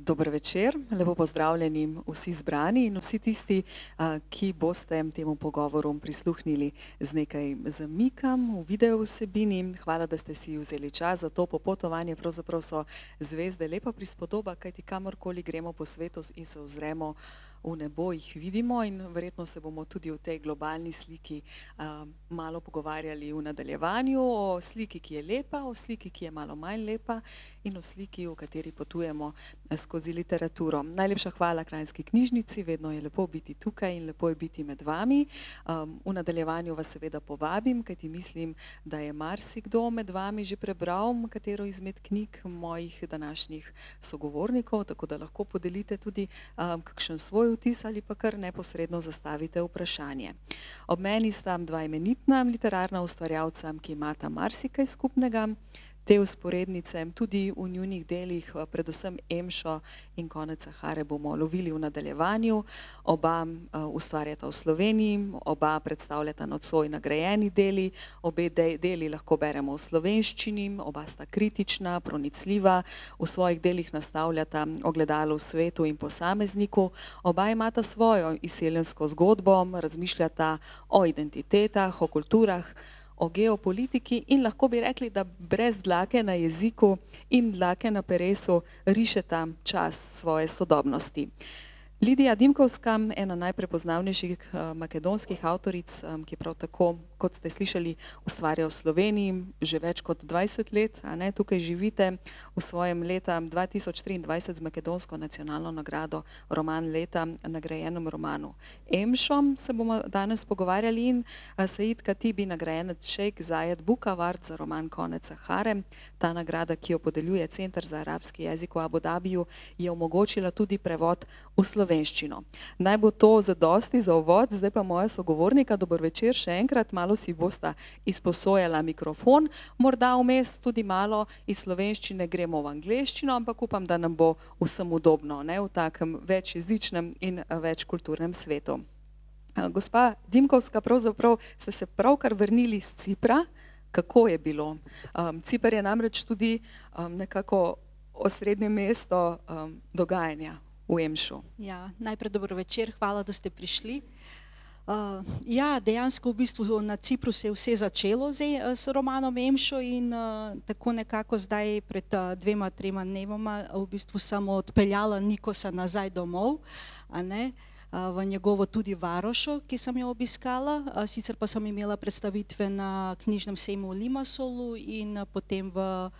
Dober večer, lepo pozdravljeni vsi zbrani in vsi tisti, ki boste temu pogovoru prisluhnili z nekaj zamikam v video vsebini. Hvala, da ste si vzeli čas za to popotovanje. Pravzaprav so zvezde lepa prispodoba, kajti kamorkoli gremo po svetu in se ozremo v nebo, jih vidimo in verjetno se bomo tudi v tej globalni sliki malo pogovarjali v nadaljevanju o sliki, ki je lepa, o sliki, ki je malo manj lepa in o sliki, v kateri potujemo skozi literaturo. Najlepša hvala Kranjski knjižnici, vedno je lepo biti tukaj in lepo je biti med vami. V nadaljevanju vas seveda povabim, kajti mislim, da je marsikdo med vami že prebral katero izmed knjig mojih današnjih sogovornikov, tako da lahko podelite tudi kakšen svoj vtis ali pa kar neposredno zastavite vprašanje. Ob meni sta dva imenitna literarna ustvarjalca, ki imata marsikaj skupnega. Te vzporednice tudi v njunih delih, predvsem Emšo in Konec Sahare, bomo lovili v nadaljevanju. Oba ustvarjata v Sloveniji, oba predstavljata nocoj nagrajeni deli, obe deli lahko beremo v slovenščini, oba sta kritična, pronicljiva, v svojih delih nastavljata ogledalo v svetu in posamezniku. Oba imata svojo izseljensko zgodbo, razmišljata o identitetah, o kulturah, o geopolitiki in lahko bi rekli, da brez dlake na jeziku in dlake na peresu rišeta čas svoje sodobnosti. Lidija Dimkovska, ena najprepoznavnejših makedonskih avtoric, ki prav tako, kot ste slišali, ustvarja v Sloveniji že več kot 20 let, tukaj živite, v svojem leta 2023 z makedonsko nacionalno nagrado roman leta nagrajenem romanu Emšo se bomo danes pogovarjali in Said Katibi nagrajenec Šejk Zajed Bukavart za roman Konec Sahare. Ta nagrada, ki jo podeljuje Center za arabski jezik v Abu Dhabiju, je omogočila tudi prevod v slovenščino. Naj bo to zadosti za uvod, zdaj pa moja sogovornika, dober večer še enkrat, malo si bosta izposojala mikrofon, morda vmes tudi malo iz slovenščine gremo v angleščino, ampak upam, da nam bo vsem udobno v takem večjezičnem in večkulturnem svetu. Gospa Dimkovska, pravzaprav ste se pravkar vrnili z Cipra. Kako je bilo? Ciper je namreč tudi nekako osrednje mesto dogajanja v Emšu. Ja, najprej dober večer, hvala, da ste prišli. Ja, dejansko v bistvu na Cipru se je vse začelo s romanom Emšo in tako nekako zdaj pred 2-3 dnevoma v bistvu sem odpeljala Nikosa nazaj domov, v njegovo tudi varošo, ki sem jo obiskala, sicer pa sem imela predstavitve na knjižnem sejmu v Limassolu in potem v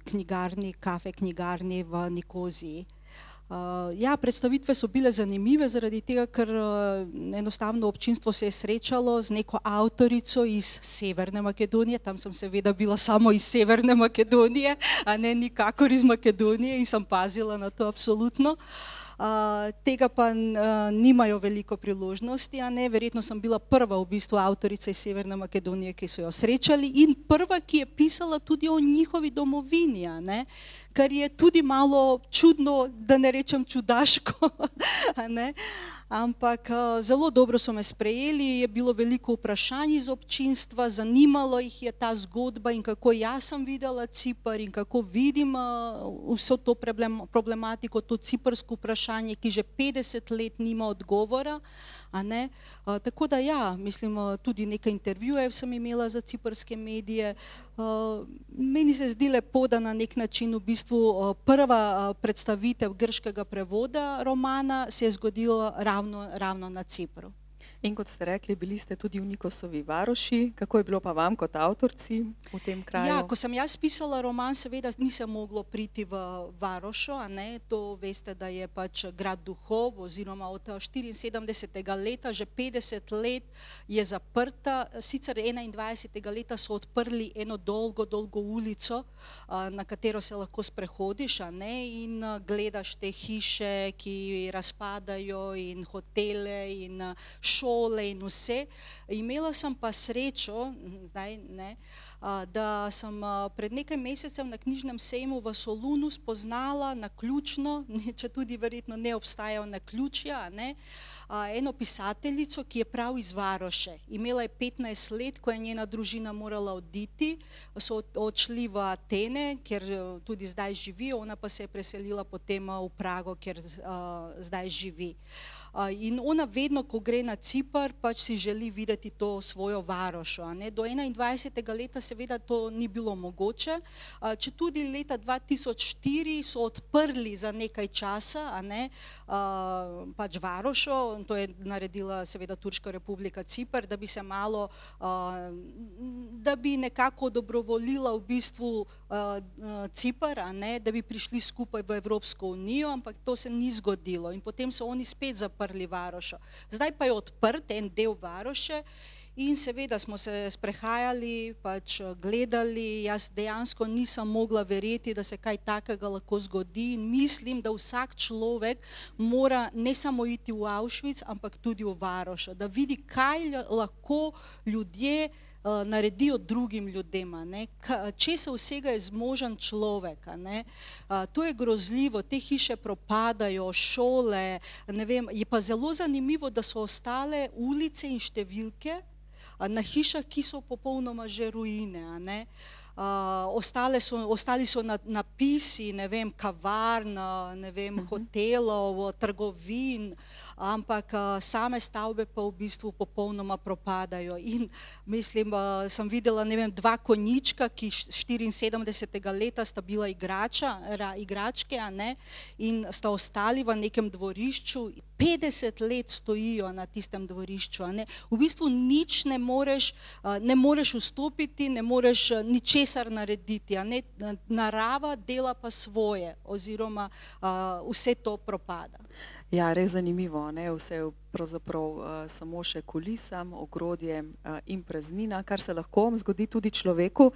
knjigarni, kafe knjigarni v Nikoziji. Ja, predstavitve so bile zanimive zaradi tega, ker enostavno občinstvo se je srečalo z neko avtorico iz Severne Makedonije, tam sem seveda bila samo iz Severne Makedonije, a ne nikakor iz Makedonije in sem pazila na to absolutno. Tega pa nimajo veliko priložnosti, verjetno sem bila prva v bistvu avtorica iz Severne Makedonije, ki so jo srečali in prva, ki je pisala tudi o njihovi domovini, kar je tudi malo čudno, da ne rečem čudaško, ampak zelo dobro so me sprejeli, je bilo veliko vprašanj iz občinstva, zanimalo jih je ta zgodba in kako jaz sem videla Cipar in kako vidim vso to problematiko, to ciprsko vprašanje, ki že 50 let nima odgovora. Tako da ja, mislim, tudi nekaj intervjujev sem imela za ciprske medije. Meni se zdi lepo, da na nek način v bistvu prva predstavitev grškega prevoda romana se je zgodila ravno na Cipru. In kot ste rekli, bili ste tudi v Nikosovi varoši. Kako je bilo pa vam kot avtorici v tem kraju? Ja, ko sem jaz pisala roman, seveda nisem mogla priti v varošo, to veste, da je pač grad duhov oziroma od 74. leta, že 50 let je zaprta, sicer 21. leta so odprli eno dolgo ulico, na katero se lahko sprehodiš in gledaš te hiše, ki razpadajo in hotele in šole, šole in vse. Imela sem pa srečo, zdaj ne, da sem pred nekaj mesecev na knjižnem sejmu v Solunu spoznala naključno, če tudi verjetno ne obstajajo naključja, ne, eno pisateljico, ki je prav iz Varoše. Imela je 15 let, ko je njena družina morala oditi, so odšli v Atene, kjer tudi zdaj živijo, ona pa se je preselila potem v Prago, kjer zdaj živi. In ona vedno, ko gre na Ciper, pač si želi videti to svojo Varošo. Do 21. leta seveda to ni bilo mogoče, če tudi leta 2004 so odprli za nekaj časa, pač Varošo, to je naredila seveda Turška republika Ciper, da bi se malo, da bi nekako dobrovolila v bistvu Ciper, da bi prišli skupaj v Evropsko unijo, ampak to se ni zgodilo in potem so oni spet zaprli Varošo. Zdaj pa je odprt en del Varoše in seveda smo se sprehajali, pač gledali, jaz dejansko nisem mogla verjeti, da se kaj takega lahko zgodi in mislim, da vsak človek mora ne samo iti v Auschwitz, ampak tudi v Varošo, da vidi, kaj lahko ljudje naredijo drugim ljudem, česa vsega je zmožen človek. To je grozljivo, te hiše propadajo, šole, ne vem, je pa zelo zanimivo, da so ostale ulice in številke na hišah, ki so popolnoma že ruine. Ostali so napisi, ne vem, kavarn, ne vem, hotelov, trgovin, ampak same stavbe pa v bistvu popolnoma propadajo. In mislim, sem videla, ne vem, 2 konjička, ki 74. leta sta bila igračke, in sta ostali v nekem dvorišču, 50 let stojijo na tistem dvorišču. V bistvu nič ne moreš vstopiti, ne moreš ničesar narediti. Narava dela pa svoje, oziroma vse to propada. Ja, res zanimivo, vse je pravzaprav samo še kulisa, ogrodje in praznina, kar se lahko zgodi tudi človeku.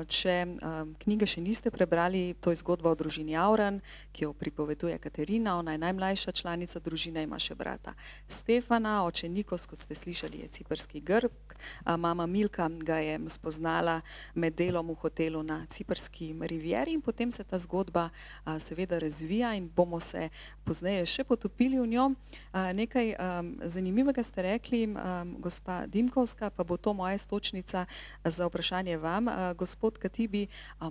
Če knjige še niste prebrali, to je zgodba o družini Auran, ki jo pripoveduje Katerina, ona je najmlajša članica družine, ima še brata Stefana, oče Nikos, kot ste slišali, je ciprski Grk, mama Milka ga je spoznala med delom v hotelu na ciprski rivieri in potem se ta zgodba seveda razvija in bomo se pozneje še potopili v njo. Nekaj zanimivega ste rekli, gospa Dimkovska, pa bo to moja stočnica za vprašanje vam. Gospod Katibi,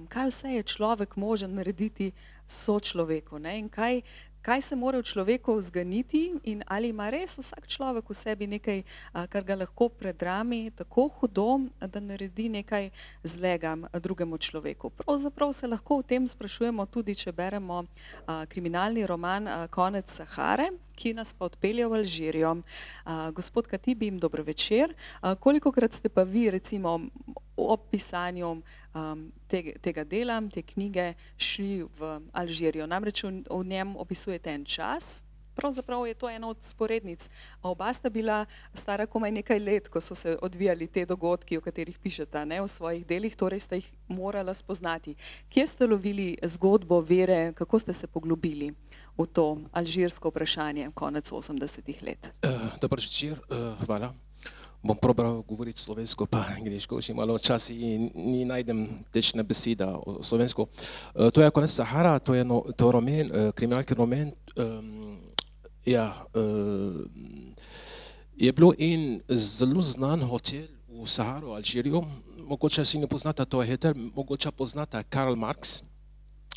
kaj vse je človek možen narediti sočloveku, in kaj se mora v človeku zganiti in ali ima res vsak človek v sebi nekaj, kar ga lahko predrami tako hudo, da naredi nekaj zlega drugemu človeku. Pravzaprav se lahko o tem sprašujemo tudi, če beremo kriminalni roman Konec Sahare, ki nas pa odpelje v Alžirijo. Gospod Katibi, dobro večer. Kolikokrat ste pa vi recimo ob pisanju tega dela, te knjige, šli v Alžirijo? Namreč v njem opisujete en čas, pravzaprav je to ena od sporednic. Oba sta bila stara komaj nekaj let, ko so se odvijali te dogodki, o katerih pišete v svojih delih, torej ste jih morala spoznati. Kje ste lovili zgodbo vere, kako ste se poglobili v to alžirsko vprašanje konec 80-ih let? Dober večer, hvala. Bom probal govoriti slovensko pa angliško, še malo časa in ni najdem tečne besede o slovensko. To je Konec Sahara, to je roman, kriminalni roman. Je bil en zelo znan hotel v Saharu, Alžiriju. Mogoče si ne poznate to hotel, mogoče poznate Karl Marx.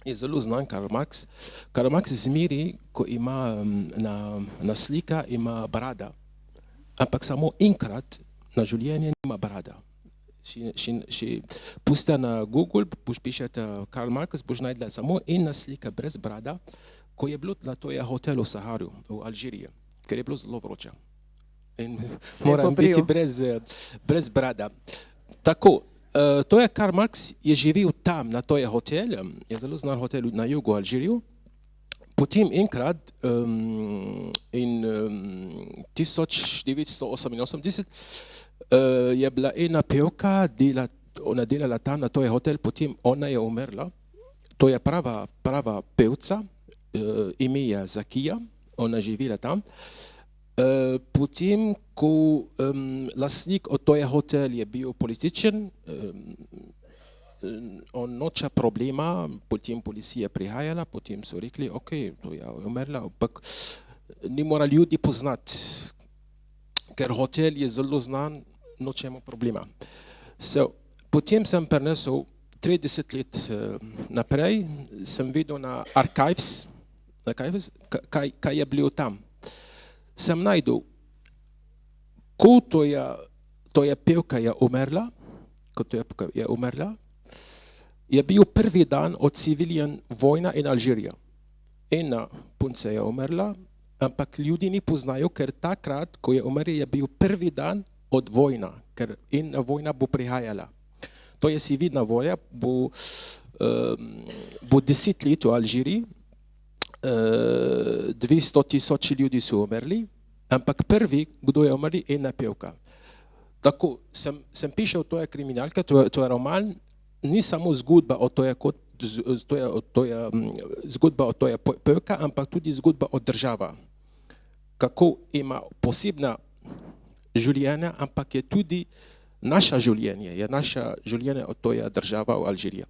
Je zelo znan Karl Marx. Karl Marx zmeri, ko ima na slika, ima brada. Ampak samo enkrat na življenje nima brada. Če puste na Google, boš pišete Karl Marx, boš najdla samo ena slika brez brada, ko je bilo na to hotelu v Saharu, v Alžiriji, ker je bilo zelo vroče. In moram biti brez brada. Tako, to je Karl Marx, je živel tam, na to hotel, je zelo znan hotel na jugu Alžiriju. Potem enkrat in 1988 je bila ena pevka, ona delala tam na to hotel, potem ona je umrla. To je prava pevca, ime je Zakija, ona živela tam. Potem, ko lastnik od toje hotel je bil političen, on noče problema, potem policija prihajala, potem so rekli, ok, to je umrla, ampak ni mora ljudi poznati, ker hotel je zelo znan, nočemo problema. Potem sem prenesel 30 let naprej, sem videl na Archives, kaj je bilo tam. Sem najdel, ko to je pevka je umrla, je bil prvi dan od civilian vojna in Alžirija. Ena punca je umrla, ampak ljudi ni poznajo, ker takrat, ko je umrla, je bil prvi dan od vojna, ker ena vojna bo prihajala. To je civilna vojna, bo 10 let v Alžiriji, 200,000 ljudi so umrli, ampak prvi, kdo je umrli, ena pevka. Tako sem pišel, to je kriminalka, to je roman, ni samo zgodba o zgodba o toje pevka, ampak tudi zgodba o država. Kako ima posebna življenja, ampak je tudi naša življenje od toje država v Alžiriji.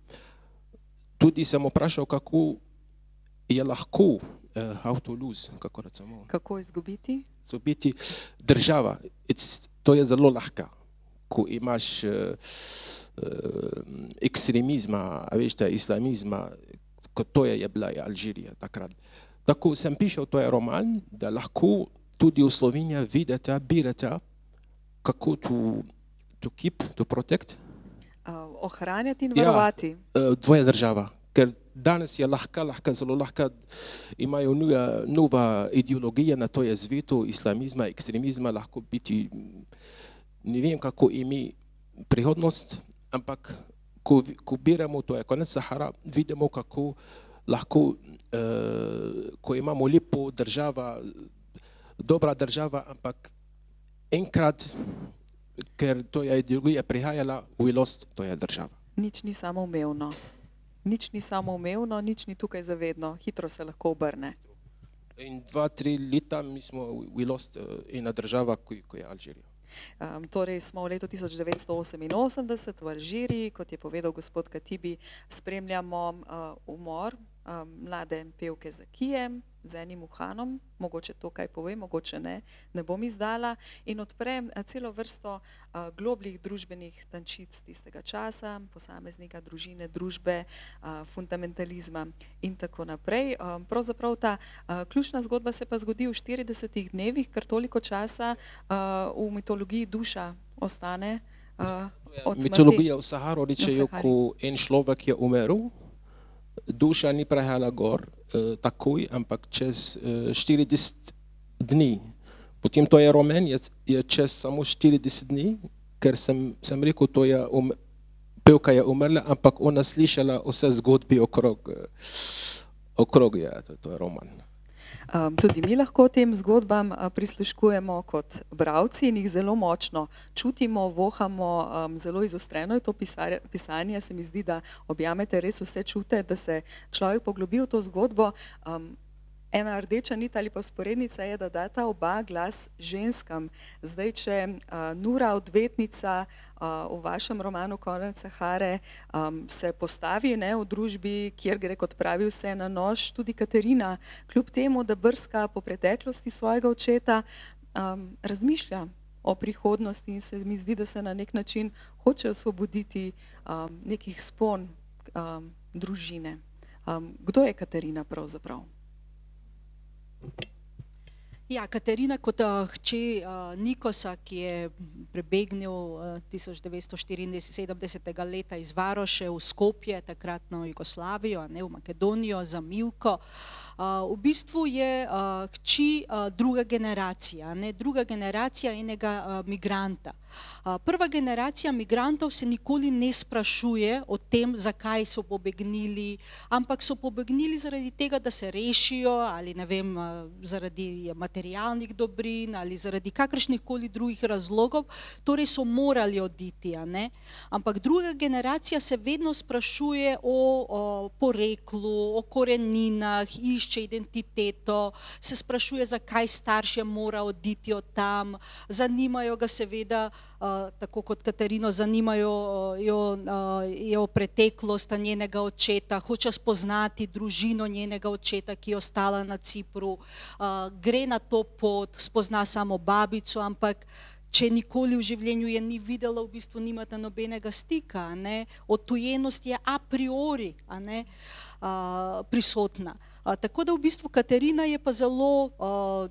Tudi sem vprašal, kako je lahko, how to lose, Kako izgubiti? Izgubiti država. To je zelo lahko, ko imaš ekstremizma, veste, islamizma, kot to je bila Alžirija takrat. Tako sem pišel, to je roman, da lahko tudi v Sloveniji vidite, birate, kako to keep, to protect. Ohranjati in varovati. Tvoja država, ker danes je zelo lahko, imajo nova ideologija na to je svetu, islamizma, ekstremizma, lahko biti, ne vem kako ime prihodnost, ampak ko biramo, to je konec Sahara, vidimo kako lahko, ko imamo lepo država, dobra država, ampak enkrat, ker to je ideologija prihajala, we lost, to je država. Nič ni samoumevno. Nič ni samoumevno, nič ni tukaj zavedno, hitro se lahko obrne. In 2-3 leta mi smo we lost ena država, ko je Alžirija. Torej smo v letu 1988 v Alžiriji, kot je povedal gospod Katibi, spremljamo umor mlade pevke Zakije z enim uhanom, mogoče to kaj pove, mogoče ne bom izdala, in odprem celo vrsto globljih družbenih tančic tistega časa, posameznika, družine, družbe, fundamentalizma in tako naprej. Pravzaprav ta ključna zgodba se pa zgodi v 40 dnevih, ker toliko časa v mitologiji duša ostane od smrti. Mitologija v Saharu rečejo, ko en človek je umrl, duša ni prehajala gor takoj, ampak čez 40 dni. Potem to je roman, je čez samo 40 dni, ker sem rekel, to je pevka je umrla, ampak ona slišala vse zgodbe okrog je, to je roman. Tudi mi lahko tem zgodbam prisluškujemo kot bralci in jih zelo močno čutimo, vohamo, zelo izostreno je to pisanje, se mi zdi, da objamete res vse čute, da se človek poglobi v to zgodbo. Ena rdeča nit ali pa vzporednica je, da data oba glas ženskam. Zdaj, če Nura, odvetnica v vašem romanu Konec Sahare se postavi v družbi, kjer gre, kot pravi, vse na nož, tudi Katarina, kljub temu, da brska po preteklosti svojega očeta, razmišlja o prihodnosti in se mi zdi, da se na nek način hoče osvoboditi nekih spon družine. Kdo je Katarina pravzaprav? Ja, Katarina kot hči Nikosa, ki je prebegnil 1974 leta iz Varoše v Skopje, takratno Jugoslavijo, v Makedonijo, za Milko. V bistvu je hči druga generacija enega migranta. Prva generacija migrantov se nikoli ne sprašuje o tem, zakaj so pobegnili, ampak so pobegnili zaradi tega, da se rešijo ali ne vem, zaradi materialnih dobrin ali zaradi kakršnihkoli drugih razlogov, torej so morali oditi, ampak druga generacija se vedno sprašuje o poreklu, o koreninah, išče identiteto, se sprašuje, zakaj starše mora oditi od tam, zanimajo ga seveda, tako kot Katarino, zanimajo jo preteklost njenega očeta, hoče spoznati družino njenega očeta, ki je ostala na Cipru, gre na to pot, spozna samo babico, ampak če nikoli v življenju je ni videla, v bistvu nimata nobenega stika, a ne? Odtujenost je a priori, a ne, prisotna. Tako da v bistvu Katarina je pa zelo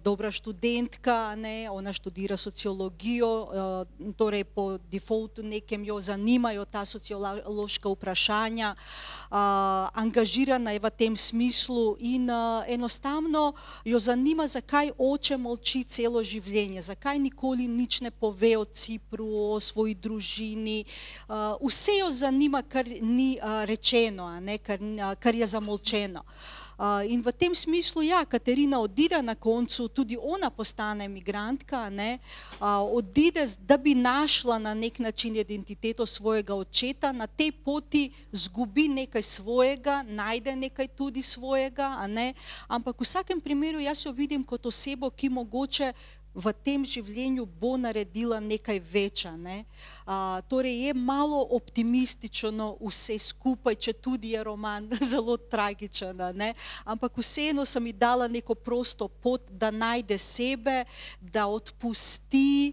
dobra študentka, a ne? Ona študira sociologijo, torej po defaultu nekem jo zanimajo ta sociološka vprašanja, angažirana je v tem smislu in enostavno jo zanima, zakaj oče molči celo življenje, zakaj nikoli nič ne pove o Cipru, o svoji družini, vse jo zanima, kar ni rečeno, a ne? Kar je zamolčeno. In v tem smislu, ja, Katarina odide na koncu, tudi ona postane migrantka, ne, odide, da bi našla na nek način identiteto svojega očeta, na tej poti zgubi nekaj svojega, najde nekaj tudi svojega, a ne, ampak v vsakem primeru jaz jo vidim kot osebo, ki mogoče v tem življenju bo naredila nekaj več, ne. Torej je malo optimistično vse skupaj, če tudi je roman zelo tragičen, ne, ampak vseeno sem ji dala neko prosto pot, da najde sebe, da odpusti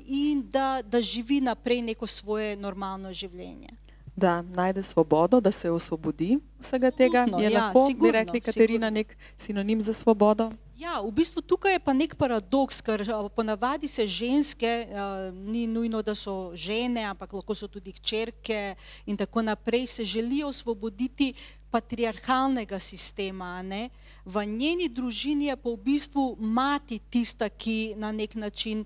in da živi naprej neko svoje normalno življenje. Da najde svobodo, da se osvobodi vsega tega, Absolutno, je ja, lahko, bi sigurno, rekli, Katarina, sigurno. nek sinonim za svobodo? Ja, v bistvu tukaj je pa nek paradoks, ker ponavadi se ženske, ni nujno, da so žene, ampak lahko so tudi hčerke in tako naprej, se želijo osvoboditi patriarhalnega sistema, ne. V njeni družini je pa v bistvu mati tista, ki na nek način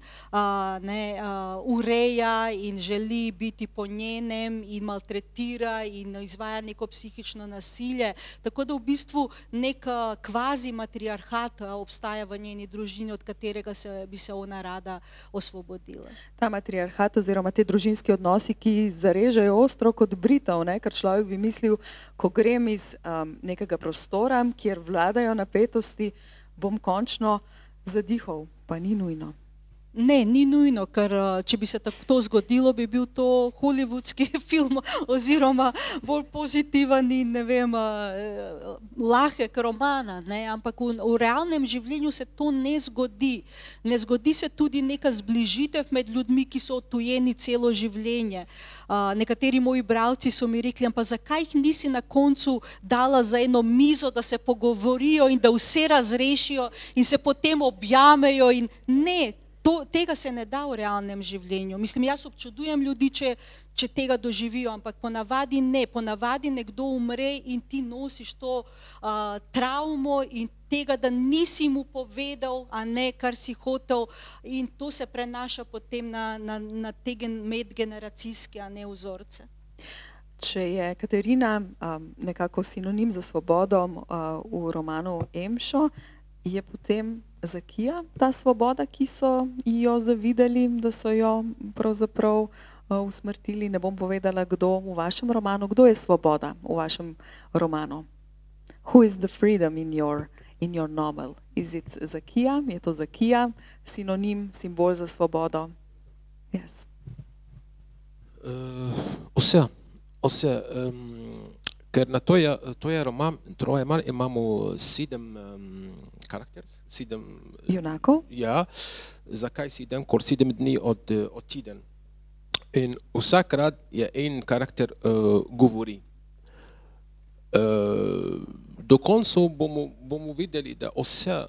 ureja in želi biti po njenem in maltretira in izvaja neko psihično nasilje, tako da v bistvu nek kvazi matriarhat obstaja v njeni družini, od katerega bi se ona rada osvobodila. Ta matriarhat oziroma te družinski odnosi, ki zarežejo ostro kot britev, ne? Ker človek bi mislil, ko grem iz nekega prostora, kjer vladajo napetosti, bom končno zadihal, pa ni nujno. Ne, ni nujno, ker če bi se to zgodilo, bi bil to hollywoodski film oziroma bolj pozitiven in ne vem, lahek roman, ne, ampak v realnem življenju se to ne zgodi. Ne zgodi se tudi neka zbližitev med ljudmi, ki so odtujeni celo življenje. Nekateri moji bralci so mi rekli, pa zakaj jih nisi na koncu dala za eno mizo, da se pogovorijo in da vse razrešijo in se potem objamejo in ne, tega se ne da v realnem življenju. Mislim, jaz občudujem ljudi, če tega doživijo, ampak ponavadi ne. Ponavadi nekdo umre in ti nosiš to travmo in tega, da nisi mu povedal, a ne, kar si hotel, in to se prenaša potem na te medgeneracijske, a ne, vzorce. Če je Katarina nekako sinonim za svobodo v romanu Emšo, je potem Zakija ta svoboda, ki so jo zavidali, da so jo pravzaprav usmrtili? Ne bom povedala, kdo v vašem romanu, kdo je svoboda v vašem romanu? Who is the freedom in your novel? Is it Zakija? Je to Zakija sinonim, simbol za svobodo? Yes. Vse. Ker na to je roman imamo 7 karakterov, 7 junakov. Ja, zakaj 7? Ker 7 dni od teden. In vsakrat je en karakter govori. Do konca bomo videli, da vse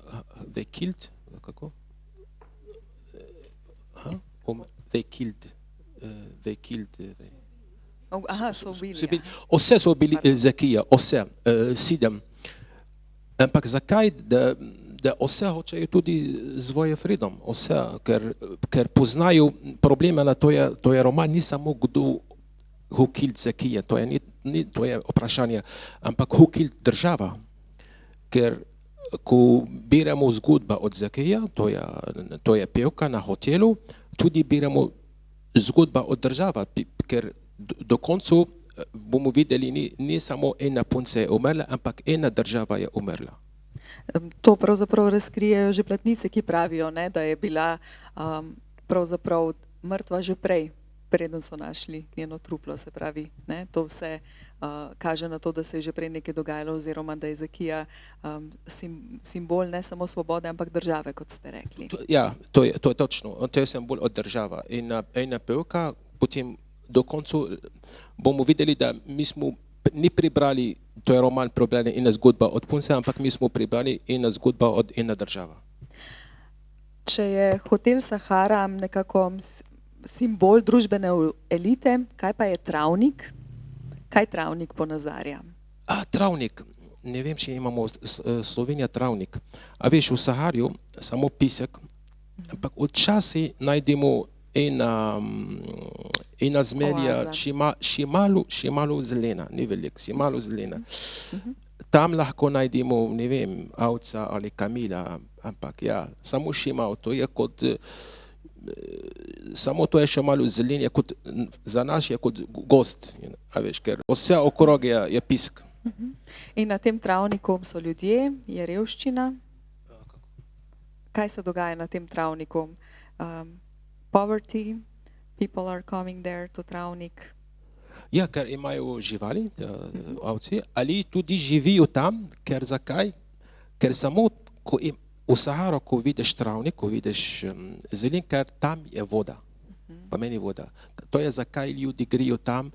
they killed, kako? They killed. Aha, so bili. Vse so bili Zakija, vse, 7. Ampak zakaj, da vse hočejo tudi svoje freedom, vse, ker poznajo probleme, to je roman, ni samo kdo who killed Zakija, to je vprašanje, ampak who killed država. Ker ko beremo zgodba od Zakija, to je pevka na hotelu, tudi beremo zgodba od država, ker do konca bomo videli, ni samo ena punca je umrla, ampak ena država je umrla. To pravzaprav razkrijejo že platnice, ki pravijo, ne, da je bila pravzaprav mrtva že prej, preden so našli njeno truplo, se pravi, ne, to vse kaže na to, da se je že prej nekaj dogajalo oziroma da je Zakija simbol ne samo svobode, ampak države, kot ste rekli. Ja, to je točno. To je simbol od država. In ena pevka, potem do koncu bomo videli, da mi smo ni pribrali, to je roman Probleme ena zgodba od punce, ampak mi smo pribrali ena zgodba od ena država. Če je hotel Sahara nekako simbol družbene elite, kaj pa je travnik? Kaj travnik ponazarja? Travnik. Ne vem, če imamo v Sloveniji travnik. A veš, v Saharju samo pisek, ampak včasih najdemo ena zmelja, še malo zelena, ni veliko, še malo zelena. Tam lahko najdemo, ne vem, ovca ali kamila, ampak ja, samo še malo, to je kot, samo to je še malo zelenje, kot za nas je kot gost, a veš, ker vse okrog je pisk. In na tem travniku so ljudje, je revščina. Kaj se dogaja na tem travniku? Poverty, people are coming there to travnik. Ja, ker imajo živali, ovci, ali tudi živijo tam, ker zakaj? Ker samo v Saharo, ko vidiš travnik, ko vidiš zelen, ker tam je voda, pomeni voda. To je zakaj ljudi grejo tam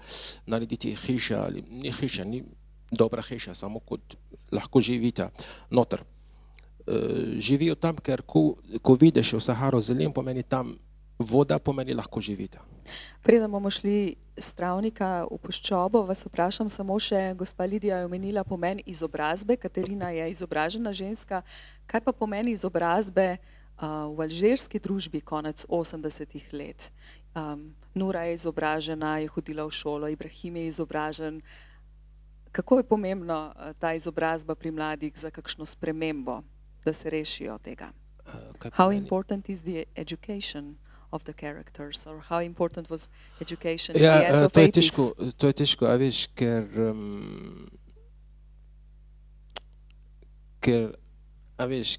narediti hiša, ali ni hiša, ni dobra hiša, samo kot lahko živite noter. Živijo tam, ker ko vidiš v Saharo zelen, pomeni tam voda, pomeni lahko živite. Preden bomo šli s travnika v puščobo, vas vprašam samo še, gospa Lidija je omenila pomen izobrazbe, Katarina je izobražena ženska. Kaj pa pomeni izobrazbe v alžirski družbi konec 80-ih let? Nura je izobražena, je hodila v šolo, Ibrahim je izobražen. Kako je pomembna ta izobrazba pri mladih za kakšno spremembo, da se rešijo tega? How important is the education of the characters, or how important was education in the end of 80s? To je težko, a veš,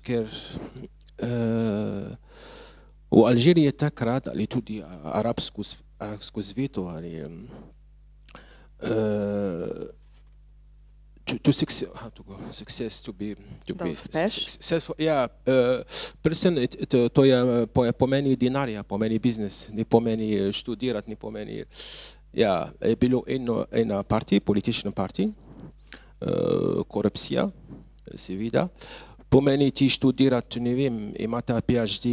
ker v Alžiriji takrat, ali tudi arabsko svetu, ali success, to be successful. Ja, predvsem to je pomeni denarja, pomeni biznis, ne pomeni študirati, ne pomeni, ja, je bilo ena partija, politična partija, korupcija, seveda, pomeni ti študirati, ne vem, imate PhD,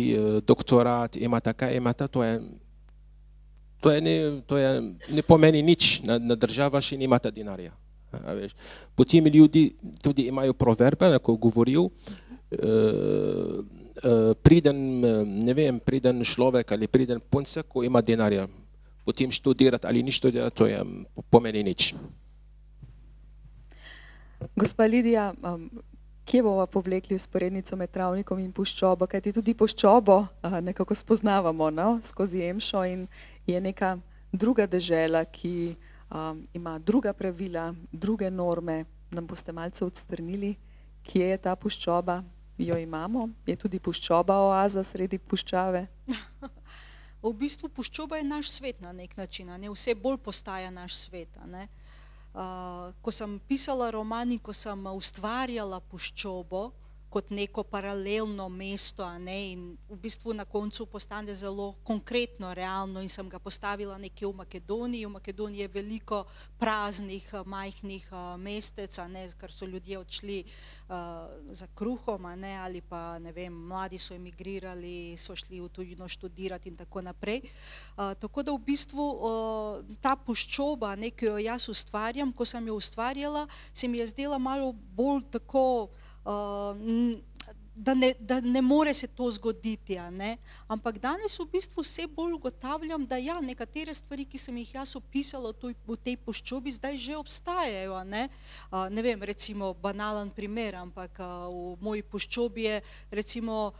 doktorat, imate kaj, imate, to ne pomeni nič, na država še nimate denarja. Potem ljudi tudi imajo proverbe, ko govorijo, priden človek ali priden punca, ko ima denarja, potem študirati ali ni študirati, to je pomeni nič. Gospa Lidija, kje bova povlekli vzporednico med travnikom in puščobo, kajti tudi puščobo nekako spoznavamo, no, skozi Emšo in je neka druga dežela, ki ima druga pravila, druge norme. Nam boste malce odstrnili, kje je ta puščoba, jo imamo? Je tudi puščoba oaza sredi puščave? V bistvu puščoba je naš svet na nek način, ne? Vse bolj postaja naš svet. Ne? Ko sem pisala roman in ko sem ustvarjala puščobo kot neko paralelno mesto, ne, in v bistvu na koncu postane zelo konkretno, realno in sem ga postavila nekje v Makedoniji. V Makedoniji je veliko praznih, majhnih mestec, ne, ker so ljudje odšli za kruhom, ne, ali pa, ne vem, mladi so emigrirali, so šli v tujino študirati in tako naprej. Tako da v bistvu ta puščoba, ne, ki jo jaz ustvarjam, ko sem jo ustvarjala, se mi je zdela malo bolj tako, da ne more se to zgoditi, ne? Ampak danes v bistvu vse bolj ugotavljam, da ja, nekatere stvari, ki sem jih jaz opisala v tej puščobi, zdaj že obstajajo, ne? Ne vem, recimo banalen primer, ampak v moji puščobi je recimo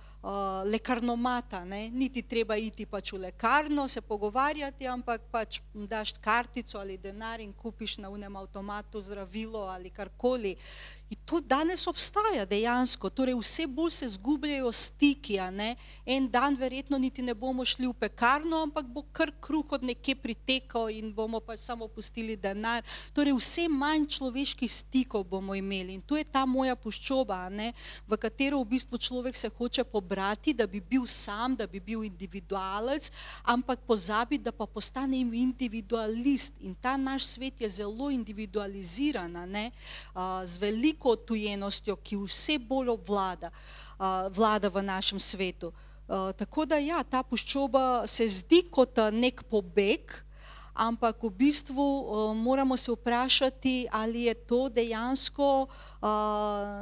lekarnomata, ne? Niti treba iti pač v lekarno, se pogovarjati, ampak pač daš kartico ali denar in kupiš na unem avtomatu zdravilo ali karkoli. In to danes obstaja dejansko, torej vse bolj se zgubljajo stiki, a ne? En dan verjetno niti ne bomo šli v pekarno, ampak bo kar kruh od nekje pritekal in bomo pač samo pustili denar. Torej vse manj človeških stikov bomo imeli in to je ta moja puščoba, a ne? V katero v bistvu človek se hoče pobrati, da bi bil sam, da bi bil individualec, ampak pozabi, da pa postane individualist in ta naš svet je zelo individualiziran, a ne? Z veliko odtujenostjo, ki vse bolj vlada v našem svetu. Tako da ja, ta puščoba se zdi kot nek pobeg, ampak v bistvu moramo se vprašati, ali je to dejansko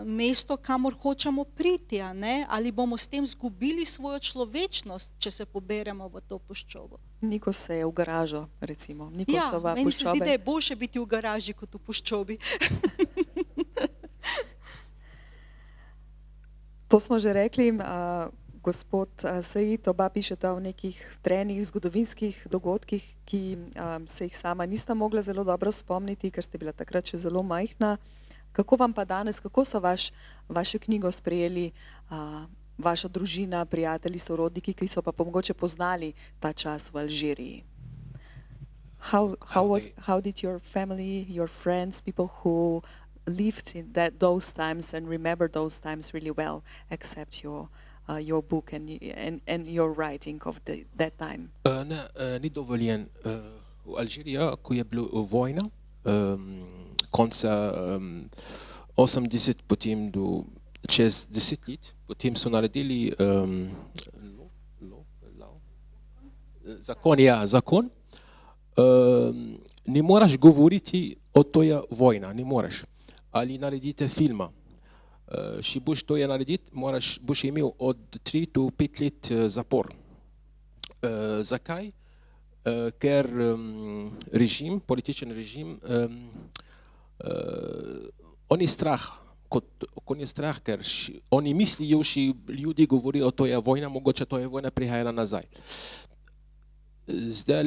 mesto, kamor hočemo priti, a ne? Ali bomo s tem zgubili svojo človečnost, če se poberemo v to puščobo. Niko se je v garažo, recimo. Ja, Nikosova meni se zdi, da puščobe. je boljše biti v garaži kot v puščobi. To smo že rekli, gospod Said, oba pišeta o nekih trenih zgodovinskih dogodkih, ki se jih sama nista mogla zelo dobro spomniti, ker ste bila takrat še zelo majhna. Kako vam pa danes, kako so vašo knjigo sprejeli vaša družina, prijatelji, sorodniki, ki so pa mogoče poznali ta čas v Alžiriji? How did your family, your friends, people who lived in those times and remember those times really well, accept your book and your writing of that time? Ni dovoljen. V Alžiriji, ko je bila vojna, konca 80, potem čez 10 let, potem so naredili zakon. Ne moraš govoriti o toj vojna, ne moraš. Ali naredite filma. Če boš to narediti, boš imel od 3 do 5 let zapor. Zakaj? Ker režim, političen režim, on je strah, ker oni mislijo, če ljudi govorijo, to je vojna, mogoče to je vojna prihajala nazaj. Zdaj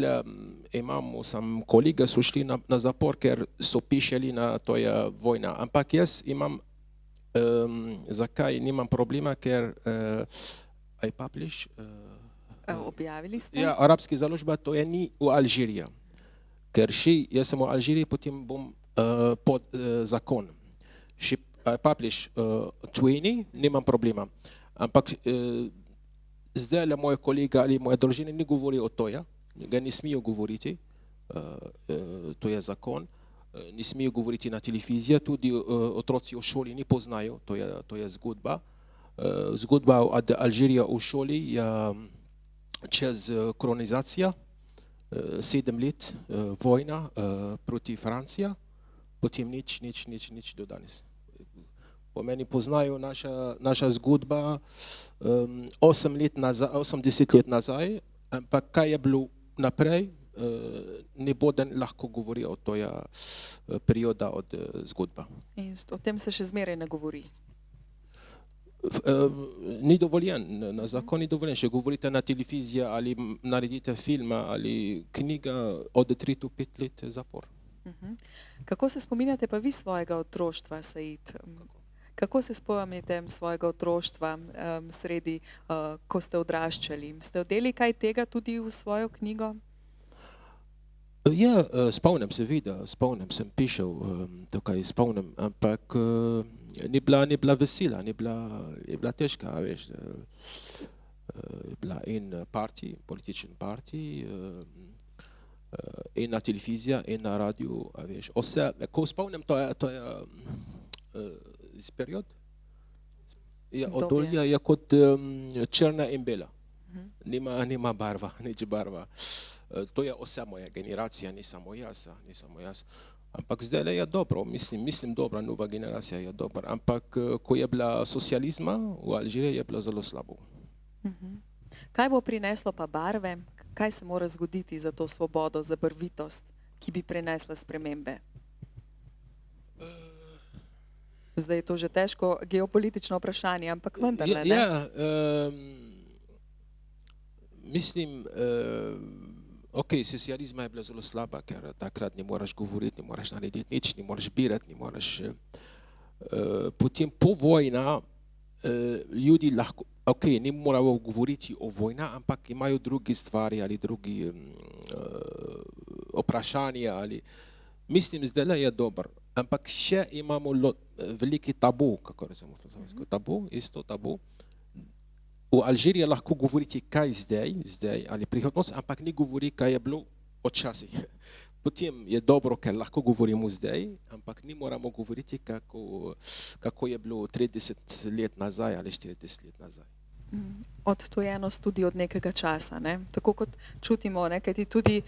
imamo sam kolega, so šli na zapor, ker so pišeli na to je vojna. Ampak jaz imam, zakaj nimam problema, ker I publish. Objavili ste? Ja, arabski založba, to je ni v Alžiriji. Ker jaz sem v Alžiriji, potem bom pod zakon. Če publish tujini, nimam problema. Ampak zdaj moj kolega ali moja družina ne govori o toja, ga ne smijo govoriti, to je zakon, ne smijo govoriti na televiziji, tudi otroci v šoli ne poznajo, to je zgodba. Zgodba od Alžirije v šoli je čez kolonizacija, 7 let vojna proti Franciji, potem nič do danes. Po meni poznajo naša zgodba 80 let nazaj, ampak kaj je bilo naprej, ne bodo lahko govorili o toj perioda od zgodba. In o tem se še zmeraj ne govori. Ni dovoljen, na zakon ni dovoljen, če govorite na televiziji ali naredite film ali knjiga od 3 do 5 let zapor. Kako se spominjate pa vi svojega otroštva, Said? Kako se spomnite svojega otroštva sredi, ko ste odraščali? Ste odeli kaj tega tudi v svojo knjigo? Ja, spomnim se vida, sem pišel tukaj, spomnim, ampak ni bila vesela, je bila težka, veš. Je bila en političen partij, en na televiziji, en na radiju, veš. Ko spomnim, to je period, oddolja je kot črna in bela. Nima barva, nič barva. To je vsa moja generacija, ni samo jaz. Ampak zdaj je dobro, mislim dobra, nova generacija je dobra. Ampak ko je bila socializma v Alžiriji, je bilo zelo slabo. Kaj bo prineslo pa barve? Kaj se mora zgoditi za to svobodo, za barvitost, ki bi prinesla spremembe? Zdaj je to že težko geopolitično vprašanje, ampak vendarle, ne? Ja, mislim, ok, socializma je bila zelo slaba, ker takrat ne moraš govoriti, ne moraš narediti nič, ne moraš birati, ne moraš... Potem po vojna ljudi lahko, ok, ne moramo govoriti o vojna, ampak imajo drugi stvari ali drugi vprašanja ali... Mislim, zdaj je dober, ampak še imamo veliki tabu, kako rečemo francosko, tabu, isto tabu. V Alžiriji lahko govorite kaj zdaj ali prihodnost, ampak ne govori, kaj je bilo odčasih. Potem je dobro, ker lahko govorimo zdaj, ampak ne moramo govoriti, kako je bilo 30 let nazaj ali 40 let nazaj. Odtujenost tudi od nekega časa, ne? Tako kot čutimo, ne? Kajti tudi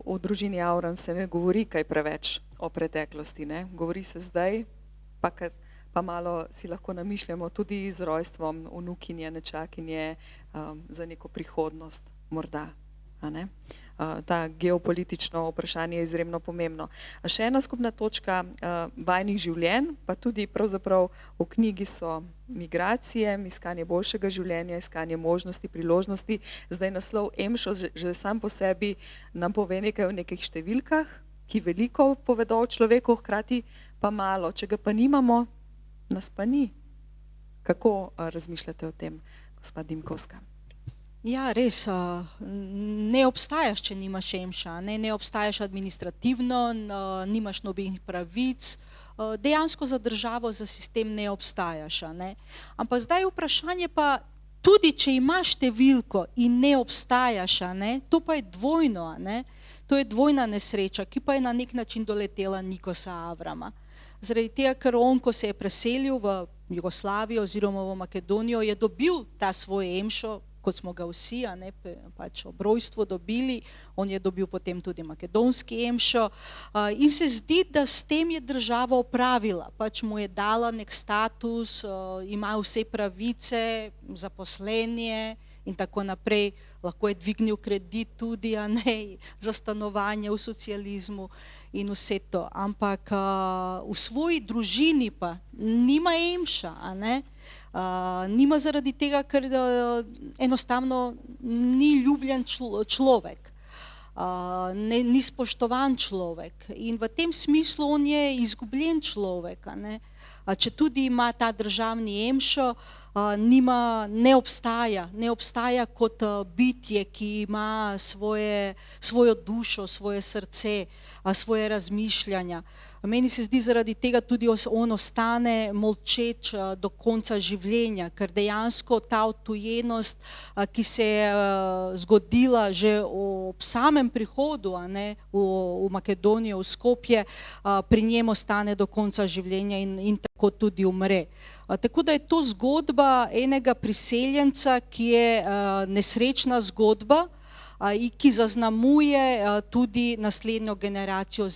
v družini Avram se ne govori kaj preveč o preteklosti, ne? Govori se zdaj, pa malo si lahko namišljamo tudi z rojstvom vnukinje, nečakinje za neko prihodnost morda, a ne? Ta geopolitično vprašanje je izjemno pomembno. A še ena skupna točka vajnih življenj, pa tudi pravzaprav v knjigi so migracije, iskanje boljšega življenja, iskanje možnosti, priložnosti. Zdaj naslov EMŠO že sam po sebi nam pove nekaj o nekih številkah, ki veliko povedo o človeku, hkrati pa malo. Če ga pa nimamo, nas pa ni. Kako razmišljate o tem, gospa Dimkovska? Ja, res, ne obstajaš, če nimaš EMŠA, ne obstajaš administrativno, nimaš nobenih pravic, dejansko za državo, za sistem ne obstajaš, ne. Ampak zdaj vprašanje pa, tudi če imaš številko in ne obstajaš, ne, to pa je dvojno, ne. To je dvojna nesreča, ki pa je na nek način doletela Nikosa Avrama. Zaradi tega, ker on, ko se je preselil v Jugoslavijo oziroma v Makedonijo, je dobil ta svoj EMŠO, kot smo ga vsi, pač ob rojstvu dobili, on je dobil potem tudi makedonski EMŠO in se zdi, da s tem je država opravila, pač mu je dala nek status, ima vse pravice, zaposlenje in tako naprej, lahko je dvignil kredit tudi, za stanovanje v socializmu in vse to, ampak v svoji družini pa nima EMŠA, nima zaradi tega, ker enostavno ni ljubljen človek, ni spoštovan človek in v tem smislu on je izgubljen človek, če tudi ima ta državni EMŠO, ne obstaja kot bitje, ki ima svojo dušo, svoje srce, svoje razmišljanja. Meni se zdi zaradi tega tudi on ostane molčeč do konca življenja, ker dejansko ta odtujenost, ki se je zgodila že ob samem prihodu v Makedonijo, v Skopje, pri njem ostane do konca življenja in tako tudi umre. Tako da je to zgodba enega priseljenca, ki je nesrečna zgodba, ki zaznamuje tudi naslednjo generacijo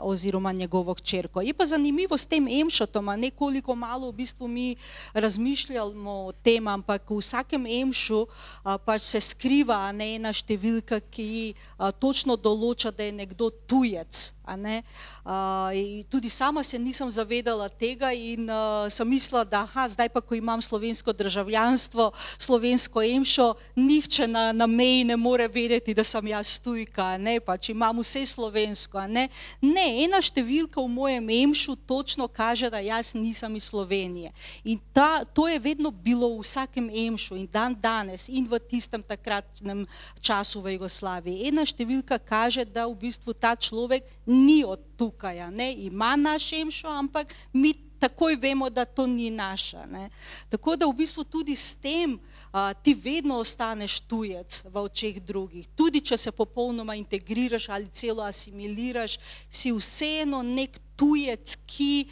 oziroma njegovo hčerko. Je pa zanimivo s tem EMŠO-tom, nekoliko malo v bistvu mi razmišljamo o tem, ampak v vsakem EMŠO pač se skriva ena številka, ki točno določa, da je nekdo tujec. Tudi sama se nisem zavedala tega in sem mislila, da zdaj pa, ko imam slovensko državljanstvo, slovensko EMŠO, nihče na meji ne more vedeti, da sem jaz tujka, pač imam vse slovensko, ne, ena številka v mojem EMŠO točno kaže, da jaz nisem iz Slovenije in to je vedno bilo v vsakem EMŠO in dan danes in v tistem takratnem času v Jugoslaviji. Ena številka kaže, da v bistvu ta človek ni od tukaj, ima naš EMŠO, ampak mi takoj vemo, da to ni naša. Tako da v bistvu tudi s tem ti vedno ostaneš tujec v očeh drugih. Tudi če se popolnoma integriraš ali celo asimiliraš, si vseeno nek tujec, ki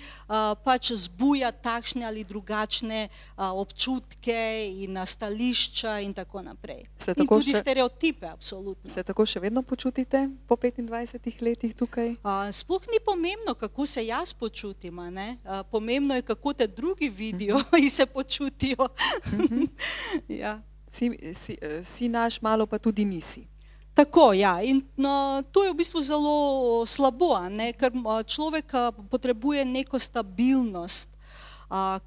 pač zbuja takšne ali drugačne občutke in stališča in tako naprej. In tudi stereotipe, absolutno. Se tako še vedno počutite po 25 letih tukaj? Sploh ni pomembno, kako se jaz počutim, pomembno je, kako te drugi vidijo in se počutijo. Ja. Si naš, malo pa tudi nisi. Tako, ja, in to je v bistvu zelo slabo, ker človek potrebuje neko stabilnost,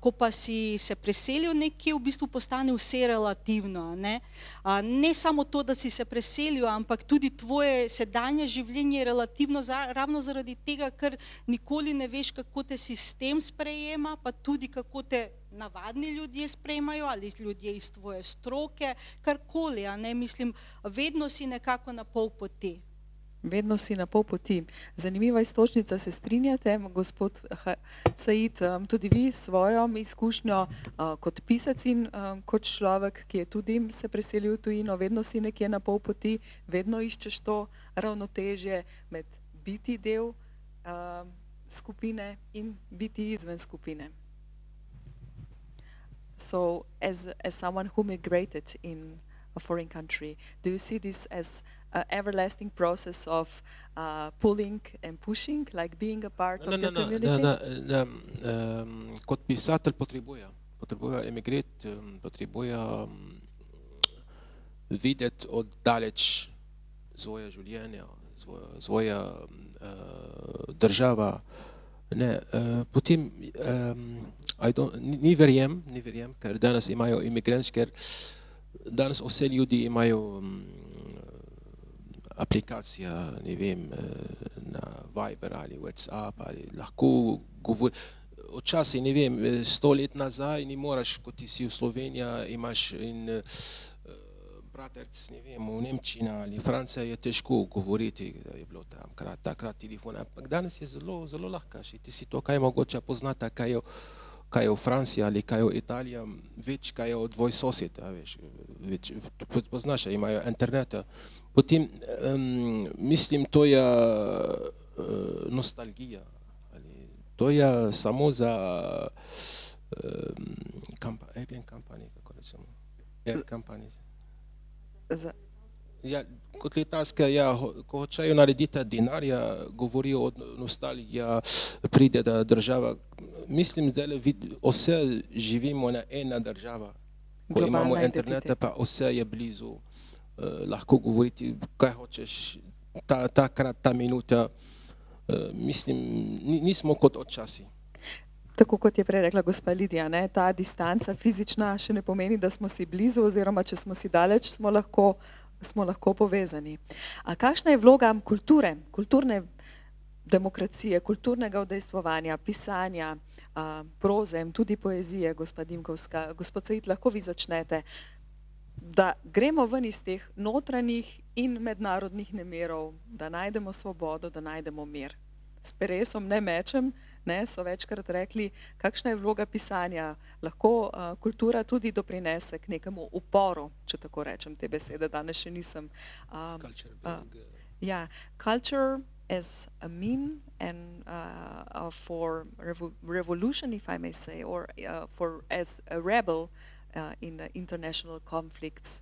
Ko pa si se preselil nekje, v bistvu postane vse relativno. Ne samo to, da si se preselil, ampak tudi tvoje sedanje življenje je relativno ravno zaradi tega, ker nikoli ne veš, kako te sistem sprejema, pa tudi kako te navadni ljudje sprejmajo ali ljudje iz tvoje stroke, karkoli. Mislim, vedno si nekako na pol poti. Vedno si na pol poti. Zanimiva istočnica, se strinjate, gospod Said, tudi vi s svojo izkušnjo kot pisac in kot človek, ki je tudi se preselil v tujino, vedno si nekje na pol poti, vedno iščeš to ravnotežje med biti del skupine in biti izven skupine. So, as someone who migrated in a foreign country, do you see this as an everlasting process of pulling and pushing, like being a part of the community? Kot pisatelj potrebuje emigrirati, potrebuje videti od daleč svoje življenje, svoja država. Potem ni verjem, ker danes imajo imigranti, ker danes vse ljudi imajo aplikacija, ne vem, na Viber ali WhatsApp ali lahko govori. Včasih, ne vem, 100 let nazaj ni moraš, kot ti si v Sloveniji, imaš in braterc, ne vem, v Nemčiji ali Franciji je težko govoriti, da je bilo tam takrat telefon, ampak danes je zelo lahko, ti si to kaj mogoče poznati, kaj je v Franciji ali kaj je v Italiji, več kaj je od tvoj sosed, več poznaš, imajo internet. Potem, mislim, to je nostalgija, to je samo za kampanje, kako rečemo, kampanje. Kot letalske, ko hočejo narediti denarja, govorijo o nostalgiji, pride da država. Mislim, da vse živimo na ena država, ko imamo internet, pa vse je blizu, lahko govoriti, kaj hočeš, takrat, ta minuta. Mislim, nismo kot odčasih. Tako kot je prej rekla gospa Lidija, ta distanca fizična še ne pomeni, da smo si blizu, oziroma če smo si daleč, smo lahko povezani. A kakšna je vloga kulture, kulturne demokracije, kulturnega udejstvovanja, pisanja, proze, tudi poezije, gospa Dimkovska? Gospod Said, lahko vi začnete, da gremo ven iz teh notranjih in mednarodnih nemirov, da najdemo svobodo, da najdemo mir. S peresom, ne mečem, so večkrat rekli, kakšna je vloga pisanja. Lahko kultura tudi doprinese k nekemu uporu, če tako rečem te besede, danes še nisem. Culture as a mean and for revolution, if I may say, or as a rebel in international conflicts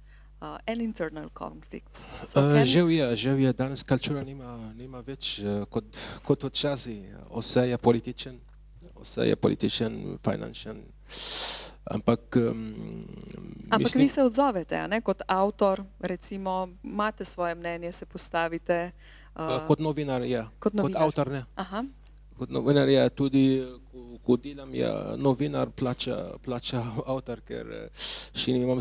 and internal conflicts. Žal je, danes kultura nima več kot včasih. Vse je političen, finančen, ampak vi se odzovete, kot avtor, recimo, imate svoje mnenje, se postavite. Kot novinar, kot avtor ne. Kot novinar je tudi, ko delam, je novinar plača avtor, ker še nimam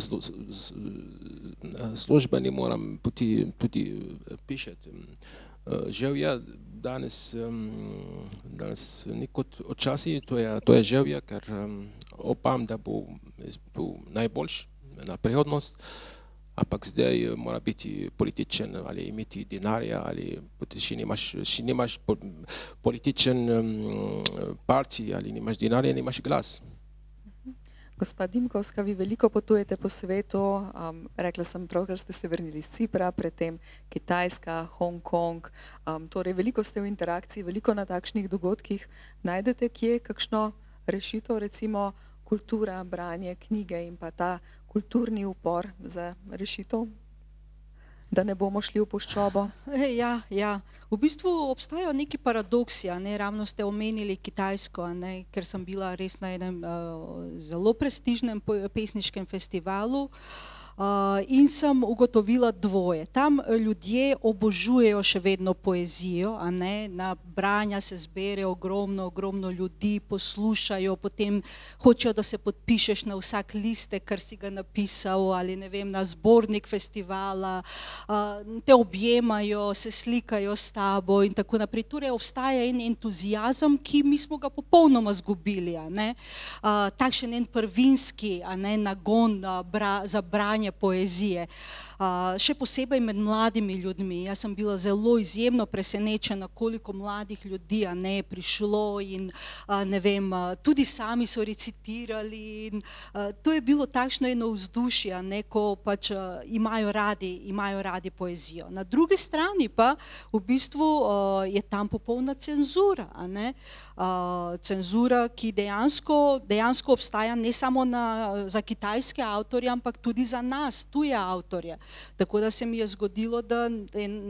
službe, ne moram tudi pišeti. Žal je, danes ni kot včasih, to je žal je, ker upam, da bo najboljši na prihodnost. Ampak zdaj mora biti političen ali imeti denarja ali še nimaš političen partij ali nimaš denarja, nimaš glas. Gospa Dimkovska, vi veliko potujete po svetu, rekla sem prav, ker ste se vrnili iz Cipra, predtem Kitajska, Hongkong, torej veliko ste v interakciji, veliko na takšnih dogodkih. Najdete kje kakšno rešitev, recimo kultura, branje, knjige in pa ta kulturni upor za rešitev, da ne bomo šli v puščobo? Ja. V bistvu obstajajo neki paradoksi, ravno ste omenili Kitajsko, ker sem bila res na enem zelo prestižnem pesniškem festivalu. In sem ugotovila dvoje. Tam ljudje obožujejo še vedno poezijo, a ne, na branja se zbere ogromno ljudi, poslušajo, potem hočejo, da se podpišeš na vsak listek, kar si ga napisal, ali ne vem, na zbornik festivala, te objemajo, se slikajo s tabo in tako naprej. Torej obstaja en entuzijazem, ki mi smo ga popolnoma zgubili, a ne. Takšen en prvinski, a ne, nagon za branje poezije. Še posebej med mladimi ljudmi. Jaz sem bila zelo izjemno presenečena, koliko mladih ljudi, a ne, je prišlo in ne vem, tudi sami so recitirali in to je bilo takšno eno vzdušje, a ne, ko pač imajo radi poezijo. Na drugi strani pa v bistvu je tam popolna cenzura, a ne. Cenzura, ki dejansko obstaja ne samo za kitajske avtorje, ampak tudi za nas, tuje avtorje. Tako da se mi je zgodilo, da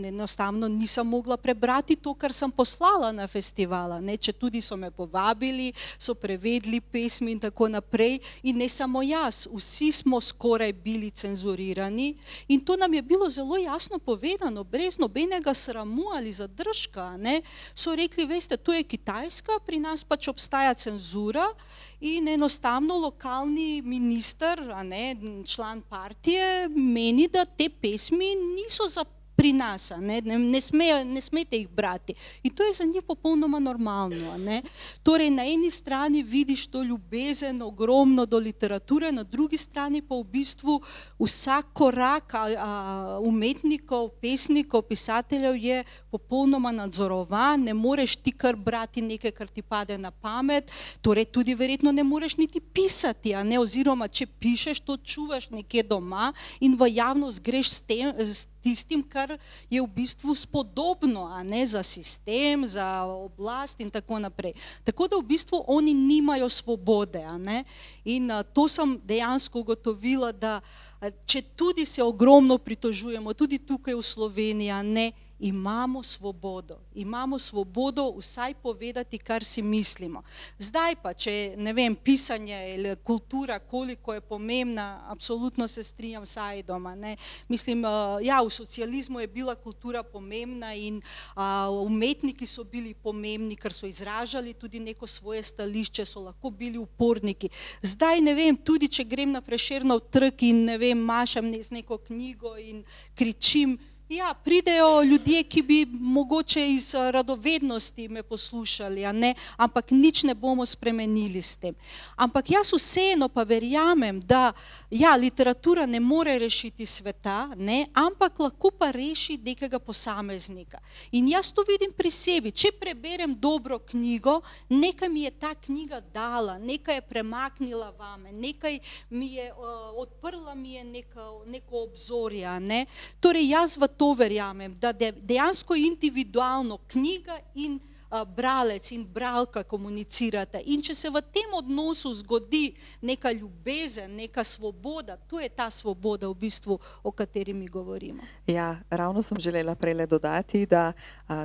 enostavno nisem mogla prebrati to, kar sem poslala na festival, ne, če tudi so me povabili, so prevedli pesmi in tako naprej. In ne samo jaz, vsi smo skoraj bili cenzurirani in to nam je bilo zelo jasno povedano, brez nobenega sramu ali zadržka, ne. So rekli, veste, to je Kitajska, pri nas pač obstaja cenzura in enostavno lokalni minister, a ne, član partije, meni, da te pesmi niso za pri nas, a ne, ne smete jih brati. In to je za njih popolnoma normalno, a ne. Torej, na eni strani vidiš to ljubezen ogromno do literature, na drugi strani pa v bistvu vsak korak umetnikov, pesnikov, pisateljev je popolnoma nadzorovan, ne moreš ti kar brati nekaj, kar ti pade na pamet, torej tudi verjetno ne moreš niti pisati, a ne, oziroma če pišeš, to čuvaš nekje doma in v javnost greš s tistim, kar je v bistvu spodobno, a ne, za sistem, za oblast in tako naprej. Tako da v bistvu oni nimajo svobode, a ne. In to sem dejansko ugotovila, da če tudi se ogromno pritožujemo, tudi tukaj v Sloveniji, a ne, imamo svobodo vsaj povedati, kar si mislimo. Zdaj pa, če ne vem, pisanje ali kultura, koliko je pomembna, absolutno se strinjam s Saidom, a ne. Mislim, ja, v socializmu je bila kultura pomembna in umetniki so bili pomembni, ker so izražali tudi neko svoje stališče, so lahko bili uporniki. Zdaj, ne vem, tudi če grem na Prešernov trg in ne vem, mašam z neko knjigo in kričim, ja, pridejo ljudje, ki bi mogoče iz radovednosti me poslušali, a ne, ampak nič ne bomo spremenili s tem. Ampak jaz vseeno pa verjamem, da ja, literatura ne more rešiti sveta, ne, ampak lahko pa reši nekega posameznika. In jaz to vidim pri sebi. Če preberem dobro knjigo, nekaj mi je ta knjiga dala, nekaj je premaknila vame, nekaj mi je odprla mi je neko obzorje, a ne. Torej jaz v to verjamem, da dejansko individualno knjiga in bralec in bralka komunicirata. In če se v tem odnosu zgodi neka ljubezen, neka svoboda, to je ta svoboda v bistvu, o kateri mi govorimo. Ja, ravno sem želela prejle dodati, da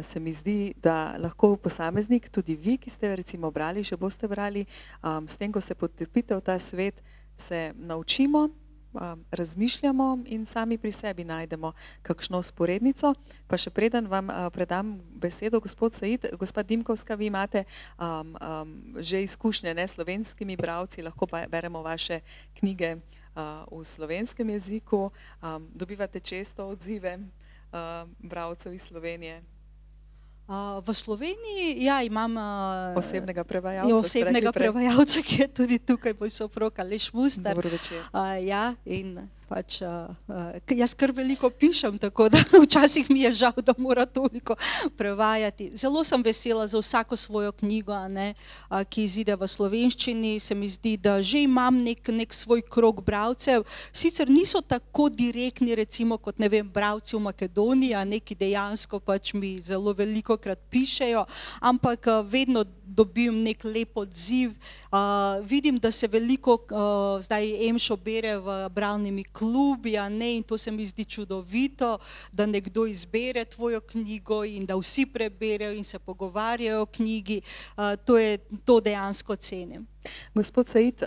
se mi zdi, da lahko posameznik, tudi vi, ki ste recimo brali, še boste brali, s tem, ko se potrpite v ta svet, se naučimo, razmišljamo in sami pri sebi najdemo kakšno vzporednico. Pa še preden vam predam besedo, gospod Said, gospa Dimkovska, vi imate že izkušnje, ne, s slovenskimi bralci, lahko pa beremo vaše knjige v slovenskem jeziku, dobivate često odzive bralcev iz Slovenije. V Sloveniji, ja, imam osebnega prevajalca, ki je tudi tukaj, moj soprog Aleš Mustar. Dobro večer. Ja, in pač jaz kar veliko pišem, tako da včasih mi je žal, da mora toliko prevajati. Zelo sem vesela za vsako svojo knjigo, a ne, ki izide v slovenščini. Se mi zdi, da že imam nek svoj krog bralcev. Sicer niso tako direktni, recimo, kot ne vem, bralci v Makedoniji, a ne, ki dejansko pač mi zelo velikokrat pišejo, ampak vedno dobim nek lep odziv. Vidim, da se veliko zdaj Emšo bere v bralnimi klubi, a ne, in to se mi zdi čudovito, da nekdo izbere tvojo knjigo in da vsi preberejo in se pogovarjajo o knjigi. To dejansko cenim. Gospod Said,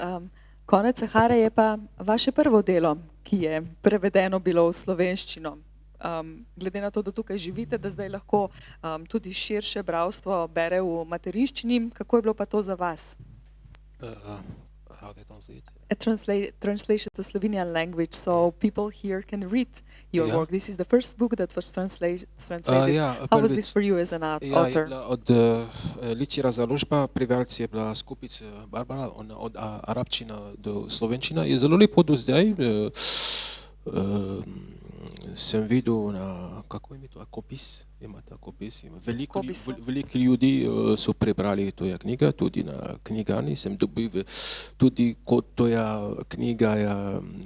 Konec Sahare je pa vaše prvo delo, ki je prevedeno bilo v slovenščino. Glede na to, da tukaj živite, da zdaj lahko tudi širše bralstvo bere v materinščini, kako je bilo pa to za vas? How they translate? A translation to Slovenian language, so people here can read your Ja. work. This is the first book that was translated. Ja, How was prvič. this for you as an Ja, je author? bila od Litera založba, prevajalci je bila skupica Barbara, ona od arabčina do slovenčina. Je zelo lepo do zdaj. Sem videl na, kako je to, Akopis, imate Akopis, Kopisu. veliko ljudi so prebrali to knjiga, tudi na knjigarni sem dobil, tudi ko to knjiga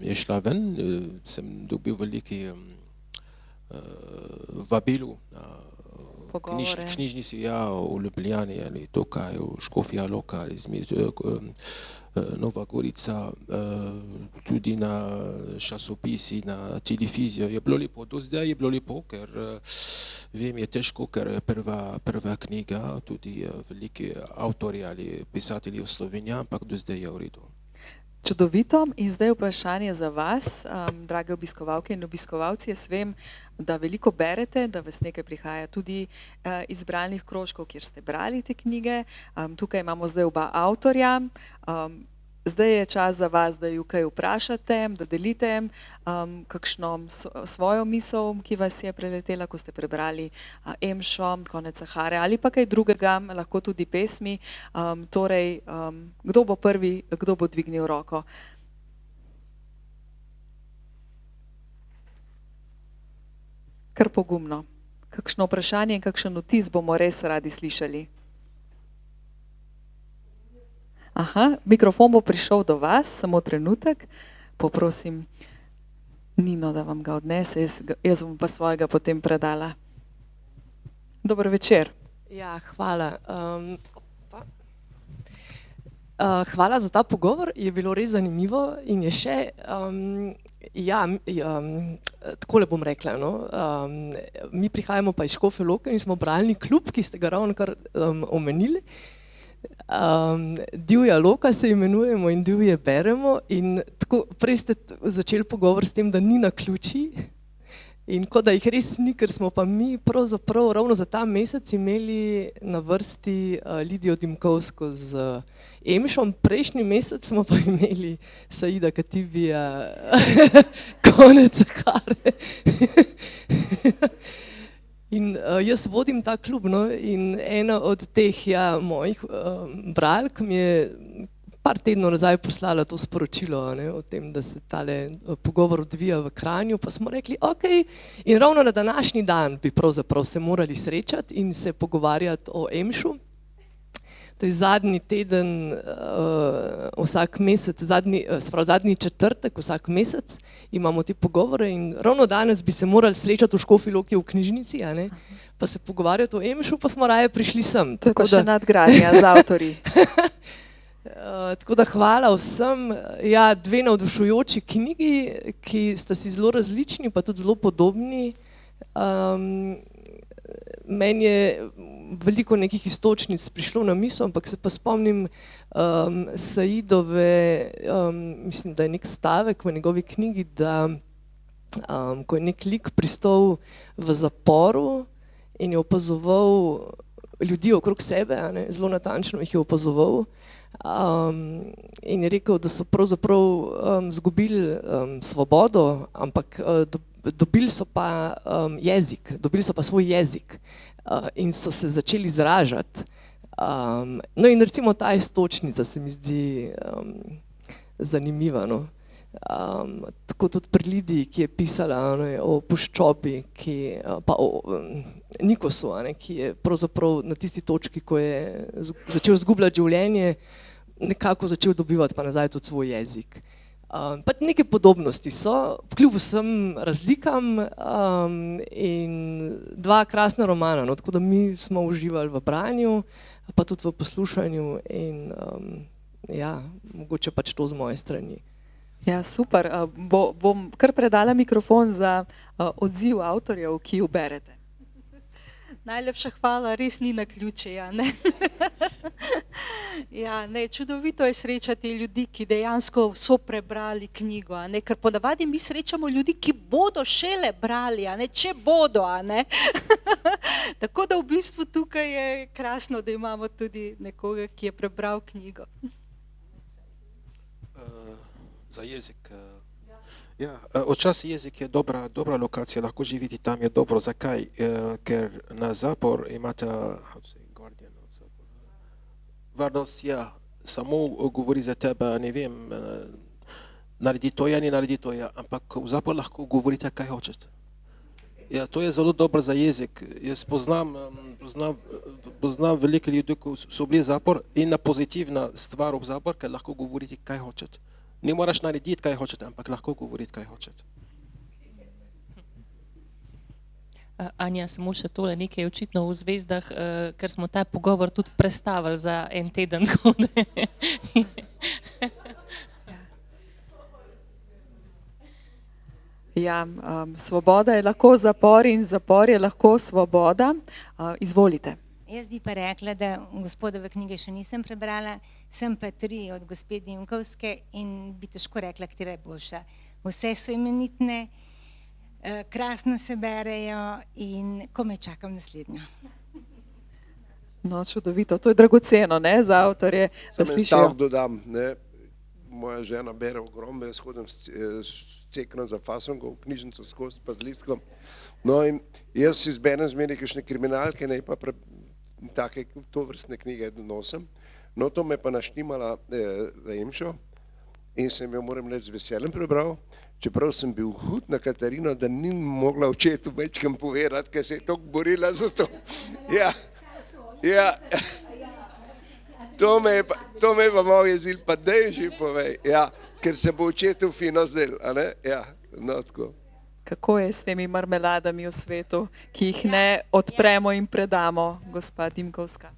je šla ven, sem dobil veliki vabilu na Pogovore. knjižnici, v Ljubljani ali tukaj, v Škofja Loka ali Nova Gorica, tudi na časopisi, na televizijo. Je bilo lepo, do zdaj je bilo lepo, ker vem, je težko, ker je prva knjiga, tudi veliki avtorji ali pisatelji v Sloveniji, ampak do zdaj je v redu. Čudovito. In zdaj vprašanje za vas, drage obiskovalke in obiskovalci. Jaz vem, da veliko berete, da vas nekaj prihaja tudi iz bralnih krožkov, kjer ste brali te knjige. Tukaj imamo zdaj oba avtorja. Zdaj je čas za vas, da ju kaj vprašate, da delite kakšno svojo misel, ki vas je preletela, ko ste prebrali Emšo, Konec Sahare ali pa kaj drugega, lahko tudi pesmi. Torej, kdo bo prvi, kdo bo dvignil roko? Kar pogumno. Kakšno vprašanje in kakšen vtis bomo res radi slišali? Aha, mikrofon bo prišel do vas, samo trenutek. Poprosim Nino, da vam ga odnese, jaz bom pa svojega potem predala. Dober večer. Ja, hvala. Hvala za ta pogovor, je bilo res zanimivo in je še, takole bom rekla, no, mi prihajamo pa iz Škofje Loke in smo bralni klub, ki ste ga ravnokar omenili. Divja Loka se imenujemo in divje beremo in tako, prej ste začeli pogovor s tem, da ni naključij in kot da jih res ni, ker smo pa mi pravzaprav ravno za ta mesec imeli na vrsti Lidijo Dimkovsko z Emšom, prejšnji mesec smo pa imeli Saida Katibija Konec Sahare. In jaz vodim ta klub, no, in ena od teh mojih bralk mi je par tednov nazaj poslala to sporočilo, ne, o tem, da se tale pogovor odvija v Kranju, pa smo rekli, ok, in ravno na današnji dan bi pravzaprav se morali srečati in se pogovarjati o Emšu. To je zadnji teden, vsak mesec, zadnji četrtek, vsak mesec imamo te pogovore in ravno danes bi se morali srečati v Škofji Loki v knjižnici, a ne, pa se pogovarjati o Emšu, pa smo raje prišli sem. To je pa še nadgradnja z avtorji. Tako da hvala vsem, ja, dve navdušujoči knjigi, ki sta si zelo različni, pa tudi zelo podobni. Meni je veliko nekih istočnic prišlo na misel, ampak se pa spomnim Saidove, mislim, da je nek stavek v njegovi knjigi, da ko je nek lik pristal v zaporu in je opazoval ljudi okrog sebe, ne, zelo natančno jih je opazoval, in je rekel, da so pravzaprav izgubili svobodo, ampak dobili so pa jezik, dobili so pa svoj jezik in so se začeli izražati. No in recimo ta istočnica se mi zdi zanimiva, no. Tako tudi pri Lidiji, ki je pisala o puščobi, pa o Nikosu, ki je pravzaprav na tisti točki, ko je začel izgubljati življenje, nekako začel dobivati pa nazaj tudi svoj jezik. Pa neke podobnosti so, kljub vsem razlikam, in dva krasna romana, no, tako da mi smo uživali v branju, pa tudi v poslušanju in ja, mogoče pač to z moje strani. Ja, super. Bom kar predala mikrofon za odziv avtorjev, ki jo berete. Najlepša hvala, res ni naključje, ja, ne. Ja, ne, čudovito je srečati ljudi, ki dejansko so prebrali knjigo, a ne, ker ponavadi mi srečamo ljudi, ki bodo šele brali, a ne, če bodo, a ne. Tako da v bistvu tukaj je krasno, da imamo tudi nekoga, ki je prebral knjigo. Za jezik. Ja, včasih jezik je dobra lokacija, lahko živite tam, je dobro. Zakaj? Ker na zapor imate, varnost, ja, samo govori za tebe, ne vem, naredi to, ja, ne naredi to, ja, ampak v zapor lahko govorite, kaj hočete. Ja, to je zelo dobro za jezik. Jaz poznam veliko ljudi, ki so bili v zapor, in pozitivna stvar v zapor, ker lahko govorite, kaj hočete. Ne moraš narediti, kaj hočete, ampak lahko govoriti, kaj hočete. Anja, samo še tole nekaj očitno v Zvezdah, ker smo ta pogovor tudi prestavili za en teden. Tako da. Ja, svoboda je lahko zapor in zapor je lahko svoboda. Izvolite. Jaz bi pa rekla, da gospodove knjige še nisem prebrala, sem pa 3 od gospe Dimkovske in bi težko rekla, katera je boljša. Vse so imenitne, krasno se berejo in komaj čakam naslednjo. No, čudovito, to je dragoceno, ne, za avtorje, da Samo en slišijo. stavek dodam, ne. Moja žena bere ogromno, jaz hodim s ceknom za fasonko v knjižnico skozi pa z listkom. No in jaz si izberem zmeraj kakšne kriminalke, ne pa take tovrstne knjige nosim. No, to me pa naštimala Emšo in sem jo, moram reči, z veseljem prebral, čeprav sem bil hud na Katarino, da ni mogla očetu večkrat povedati, ker se je toliko borila za to. Ja, ja. To me je pa malo jezil, pa daj že povej, ja, ker se bo očetu fino zdel, a ne, ja, no tako. Kako je s temi marmeladami v svetu, ki jih ne odpremo in predamo, gospa Dimkovska?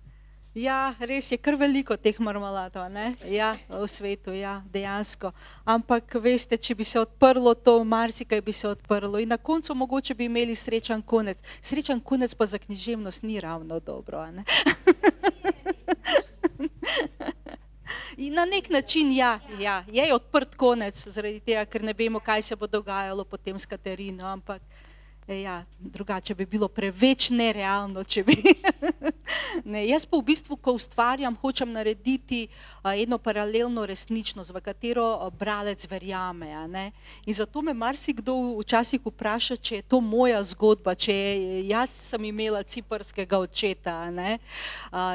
Ja, res je kar veliko teh marmeladov, ne? Ja, v svetu, ja, dejansko. Ampak veste, če bi se odprlo to, marsikaj bi se odprlo in na koncu mogoče bi imeli srečen konec. Srečen konec pa za književnost ni ravno dobro, a ne? In na nek način, ja, je odprt konec, zaradi tega, ker ne vemo, kaj se bo dogajalo potem s Katarino, ampak ja, drugače bi bilo preveč nerealno, če bi. Ne, jaz pa v bistvu, ko ustvarjam, hočem narediti eno paralelno resničnost, v katero bralec verjame, a ne. In zato me marsikdo včasih vpraša, če je to moja zgodba, če jaz sem imela ciprskega očeta, a ne.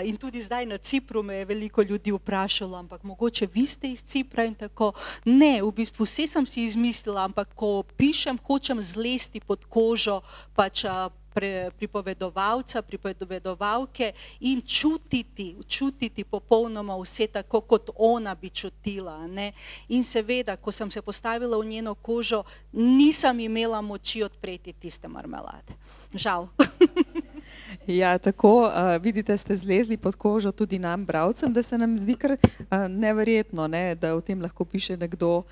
In tudi zdaj na Cipru me je veliko ljudi vprašalo, ampak mogoče vi ste iz Cipra in tako. Ne, v bistvu vse sem si izmislila, ampak ko pišem, hočem zlesti pod kožo pač pripovedovalca, pripovedovalke in čutiti popolnoma vse tako, kot ona bi čutila, ne. In seveda, ko sem se postavila v njeno kožo, nisem imela moči odpreti tiste marmelade. Žal. Ja, tako, vidite, ste zlezli pod kožo tudi nam, bralcem, da se nam zdi kar neverjetno, ne, da o tem lahko piše nekdo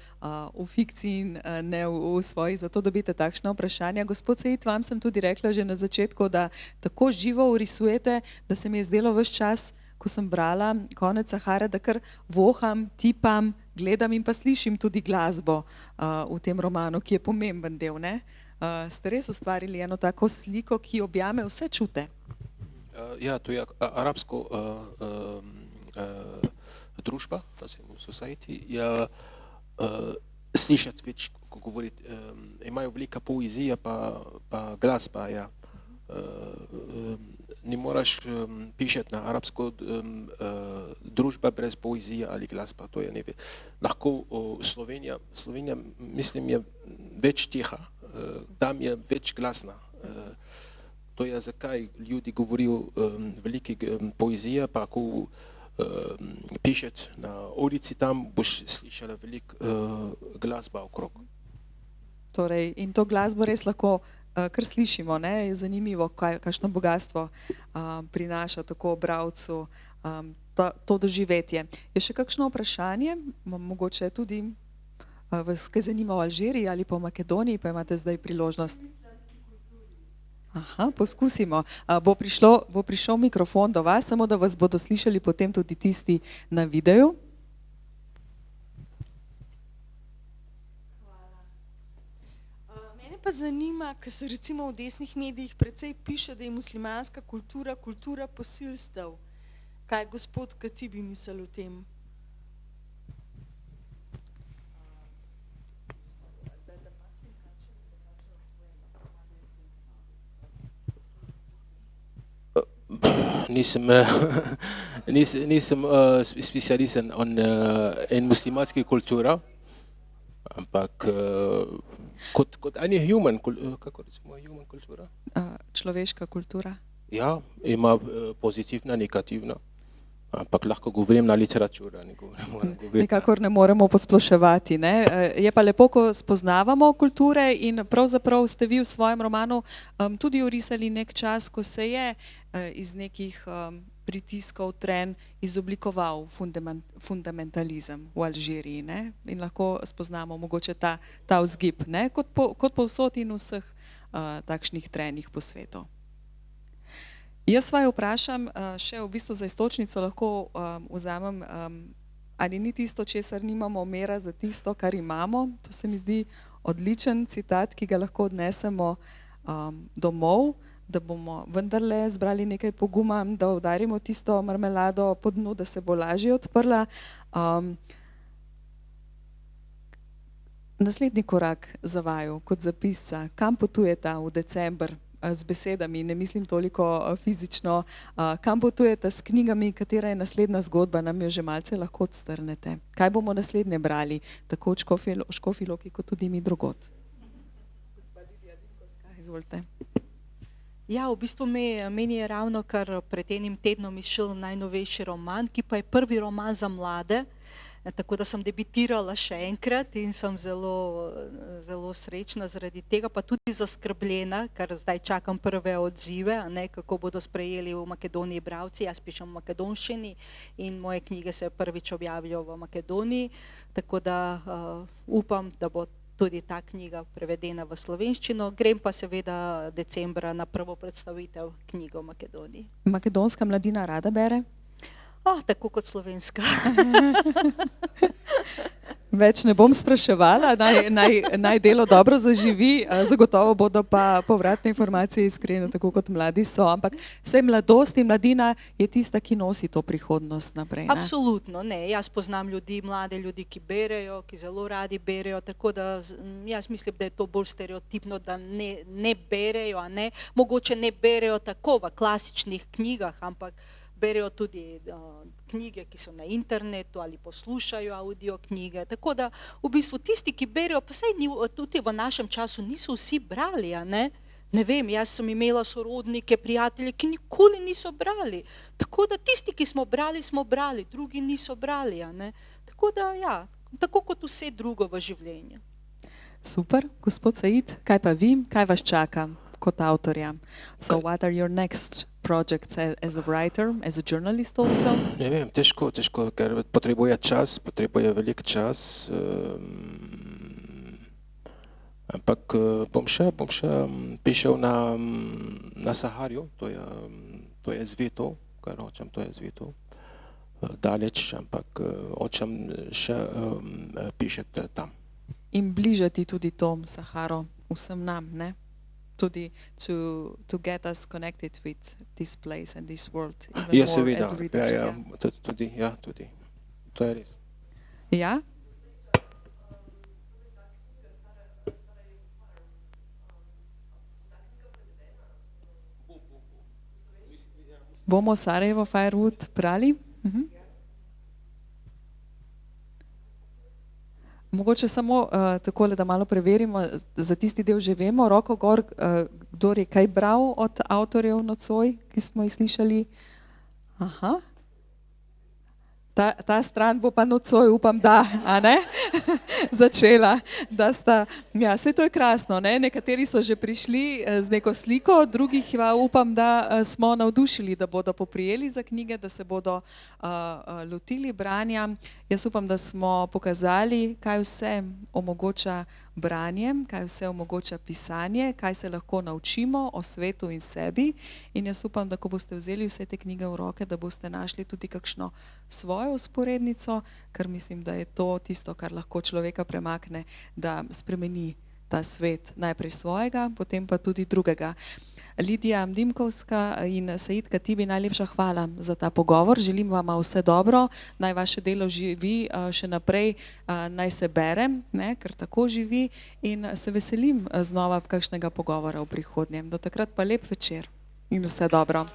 v fikciji in ne v svoji, zato dobite takšna vprašanja. Gospod Sejt, vam sem tudi rekla že na začetku, da tako živo urisujete, da se mi je zdelo ves čas, ko sem brala Konec Sahare, da kar voham, tipam, gledam in pa slišim tudi glasbo v tem romanu, ki je pomemben del, ne? Ste res ustvarili eno tako sliko, ki objame vse čute? Ja, to je arabsko družba, society, je slišati več, ko govoriti, imajo velika poezija pa glasba, ja. Ne moraš pišeti na arabsko družba brez poezije ali glasba, to je ne ve. Lahko Slovenija, mislim, je več tiha, tam je več glasna. To je zakaj ljudi govorijo velike poezije, pa ko pišeš na ulici, tam boš slišala veliko glasba okrog. Torej, in to glasbo res lahko kar slišimo, ne? Je zanimivo, kakšno bogatstvo prinaša tako bralcu to doživetje. Je še kakšno vprašanje? Mogoče tudi vas kaj zanima v Alžiriji ali pa v Makedoniji, pa imate zdaj priložnost. Aha, poskusimo. Bo prišel mikrofon do vas, samo da vas bodo slišali potem tudi tisti na videu. Mene pa zanima, ker se recimo v desnih medijih precej piše, da je muslimanska kultura kultura posilstev. Kaj gospod Katibi misli o tem? nisem specialist in muslimanski kultura, ampak kot ena human, kako recimo human kultura. Človeška kultura. Ja, ima pozitivna, negativna, ampak lahko govorim na literaturo, ne govorim. Nikakor ne moremo posploševati. Ne? Je pa lepo, ko spoznavamo kulture in pravzaprav ste vi v svojem romanu tudi orisali nek čas, ko se je iz nekih pritiskov, trenj izoblikoval fundamentalizem v Alžiriji, ne? In lahko spoznamo mogoče ta vzgib, ne? Kot povsod in vseh takšnih trenjih po svetu. Jaz vaju vprašam, še v bistvu za iztočnico lahko vzamem, ali ni tisto, česar nimamo, mera za tisto, kar imamo. To se mi zdi odličen citat, ki ga lahko odnesemo domov, da bomo vendarle zbrali nekaj poguma, da udarimo tisto marmelado po dnu, da se bo lažje odprla. Naslednji korak za vaju kot za pisca, kam potujeta v december z besedami, ne mislim toliko fizično, kam potujeta s knjigami, katera je naslednja zgodba, nam jo že malce lahko odstrnete. Kaj bomo naslednje brali, tako v Škofji Loki, kot tudi mi drugod? Izvolite. Ja, v bistvu meni je ravno kar pred enim tednom izšel najnovejši roman, ki pa je prvi roman za mlade, tako da sem debitirala še enkrat in sem zelo srečna zaradi tega, pa tudi zaskrbljena, ker zdaj čakam prve odzive, kako bodo sprejeli v Makedoniji bralci. Jaz pišem v makedonščini in moje knjige se prvič objavijo v Makedoniji, tako da upam, da bo tudi ta knjiga prevedena v slovenščino. Grem pa seveda decembra na prvo predstavitev knjige v Makedoniji. Makedonska mladina rada bere? Tako kot slovenska. Več ne bom spraševala, naj delo dobro zaživi, zagotovo bodo pa povratne informacije iskrene, tako kot mladi so, ampak vsaj mladost in mladina je tista, ki nosi to prihodnost naprej. Absolutno, ne. Jaz poznam ljudi, mlade ljudi, ki berejo, ki zelo radi berejo, tako da jaz mislim, da je to bolj stereotipno, da ne berejo, mogoče ne berejo tako v klasičnih knjigah, ampak berejo tudi knjige, ki so na internetu ali poslušajo audio knjige. Tako da v bistvu tisti, ki berejo, pa saj tudi v našem času niso vsi brali, ne vem, jaz sem imela sorodnike, prijatelje, ki nikoli niso brali. Tako da tisti, ki smo brali, drugi niso brali, Tako da ja, tako kot vse drugo v življenju. Super, gospod Said, kaj pa vi, kaj vas čaka kot avtorja? So what are your next projects as a writer, as a journalist also? Ne vem, težko, ker potrebuje velik čas, ampak bom še prišel na Saharju, to je zveto, kar hočem, to je zveto, daleč, ampak hočem še pišeti tam. In bližati tudi to Saharo vsem nam, ne? Tudi to get us connected with this place and this world even more as readers. Tudi. To je res. Ja? Bomo Sarajevo Firewood brali? Mogoče samo takole, da malo preverimo, za tisti del že vemo, roko gor, kdor je kaj bral od avtorjev nocoj, ki smo jih slišali. Aha. Ta stran bo pa nocoj, upam, da, začela, da sta, ja, saj to je krasno, nekateri so že prišli z neko sliko, drugih upam, da smo navdušili, da bodo poprijeli za knjige, da se bodo lotili branja. Jaz upam, da smo pokazali, kaj vse omogoča branje, kaj vse omogoča pisanje, kaj se lahko naučimo o svetu in sebi. In jaz upam, da ko boste vzeli vse te knjige v roke, da boste našli tudi kakšno svojo vzporednico, ker mislim, da je to tisto, kar lahko človeka premakne, da spremeni ta svet, najprej svojega, potem pa tudi drugega. Lidija Dimkovska in Said Katibi, najlepša hvala za ta pogovor. Želim vam vse dobro, naj vaše delo živi še naprej, naj se bere, ne, ker tako živi, in se veselim znova kakšnega pogovora v prihodnje. Do takrat pa lep večer in vse dobro.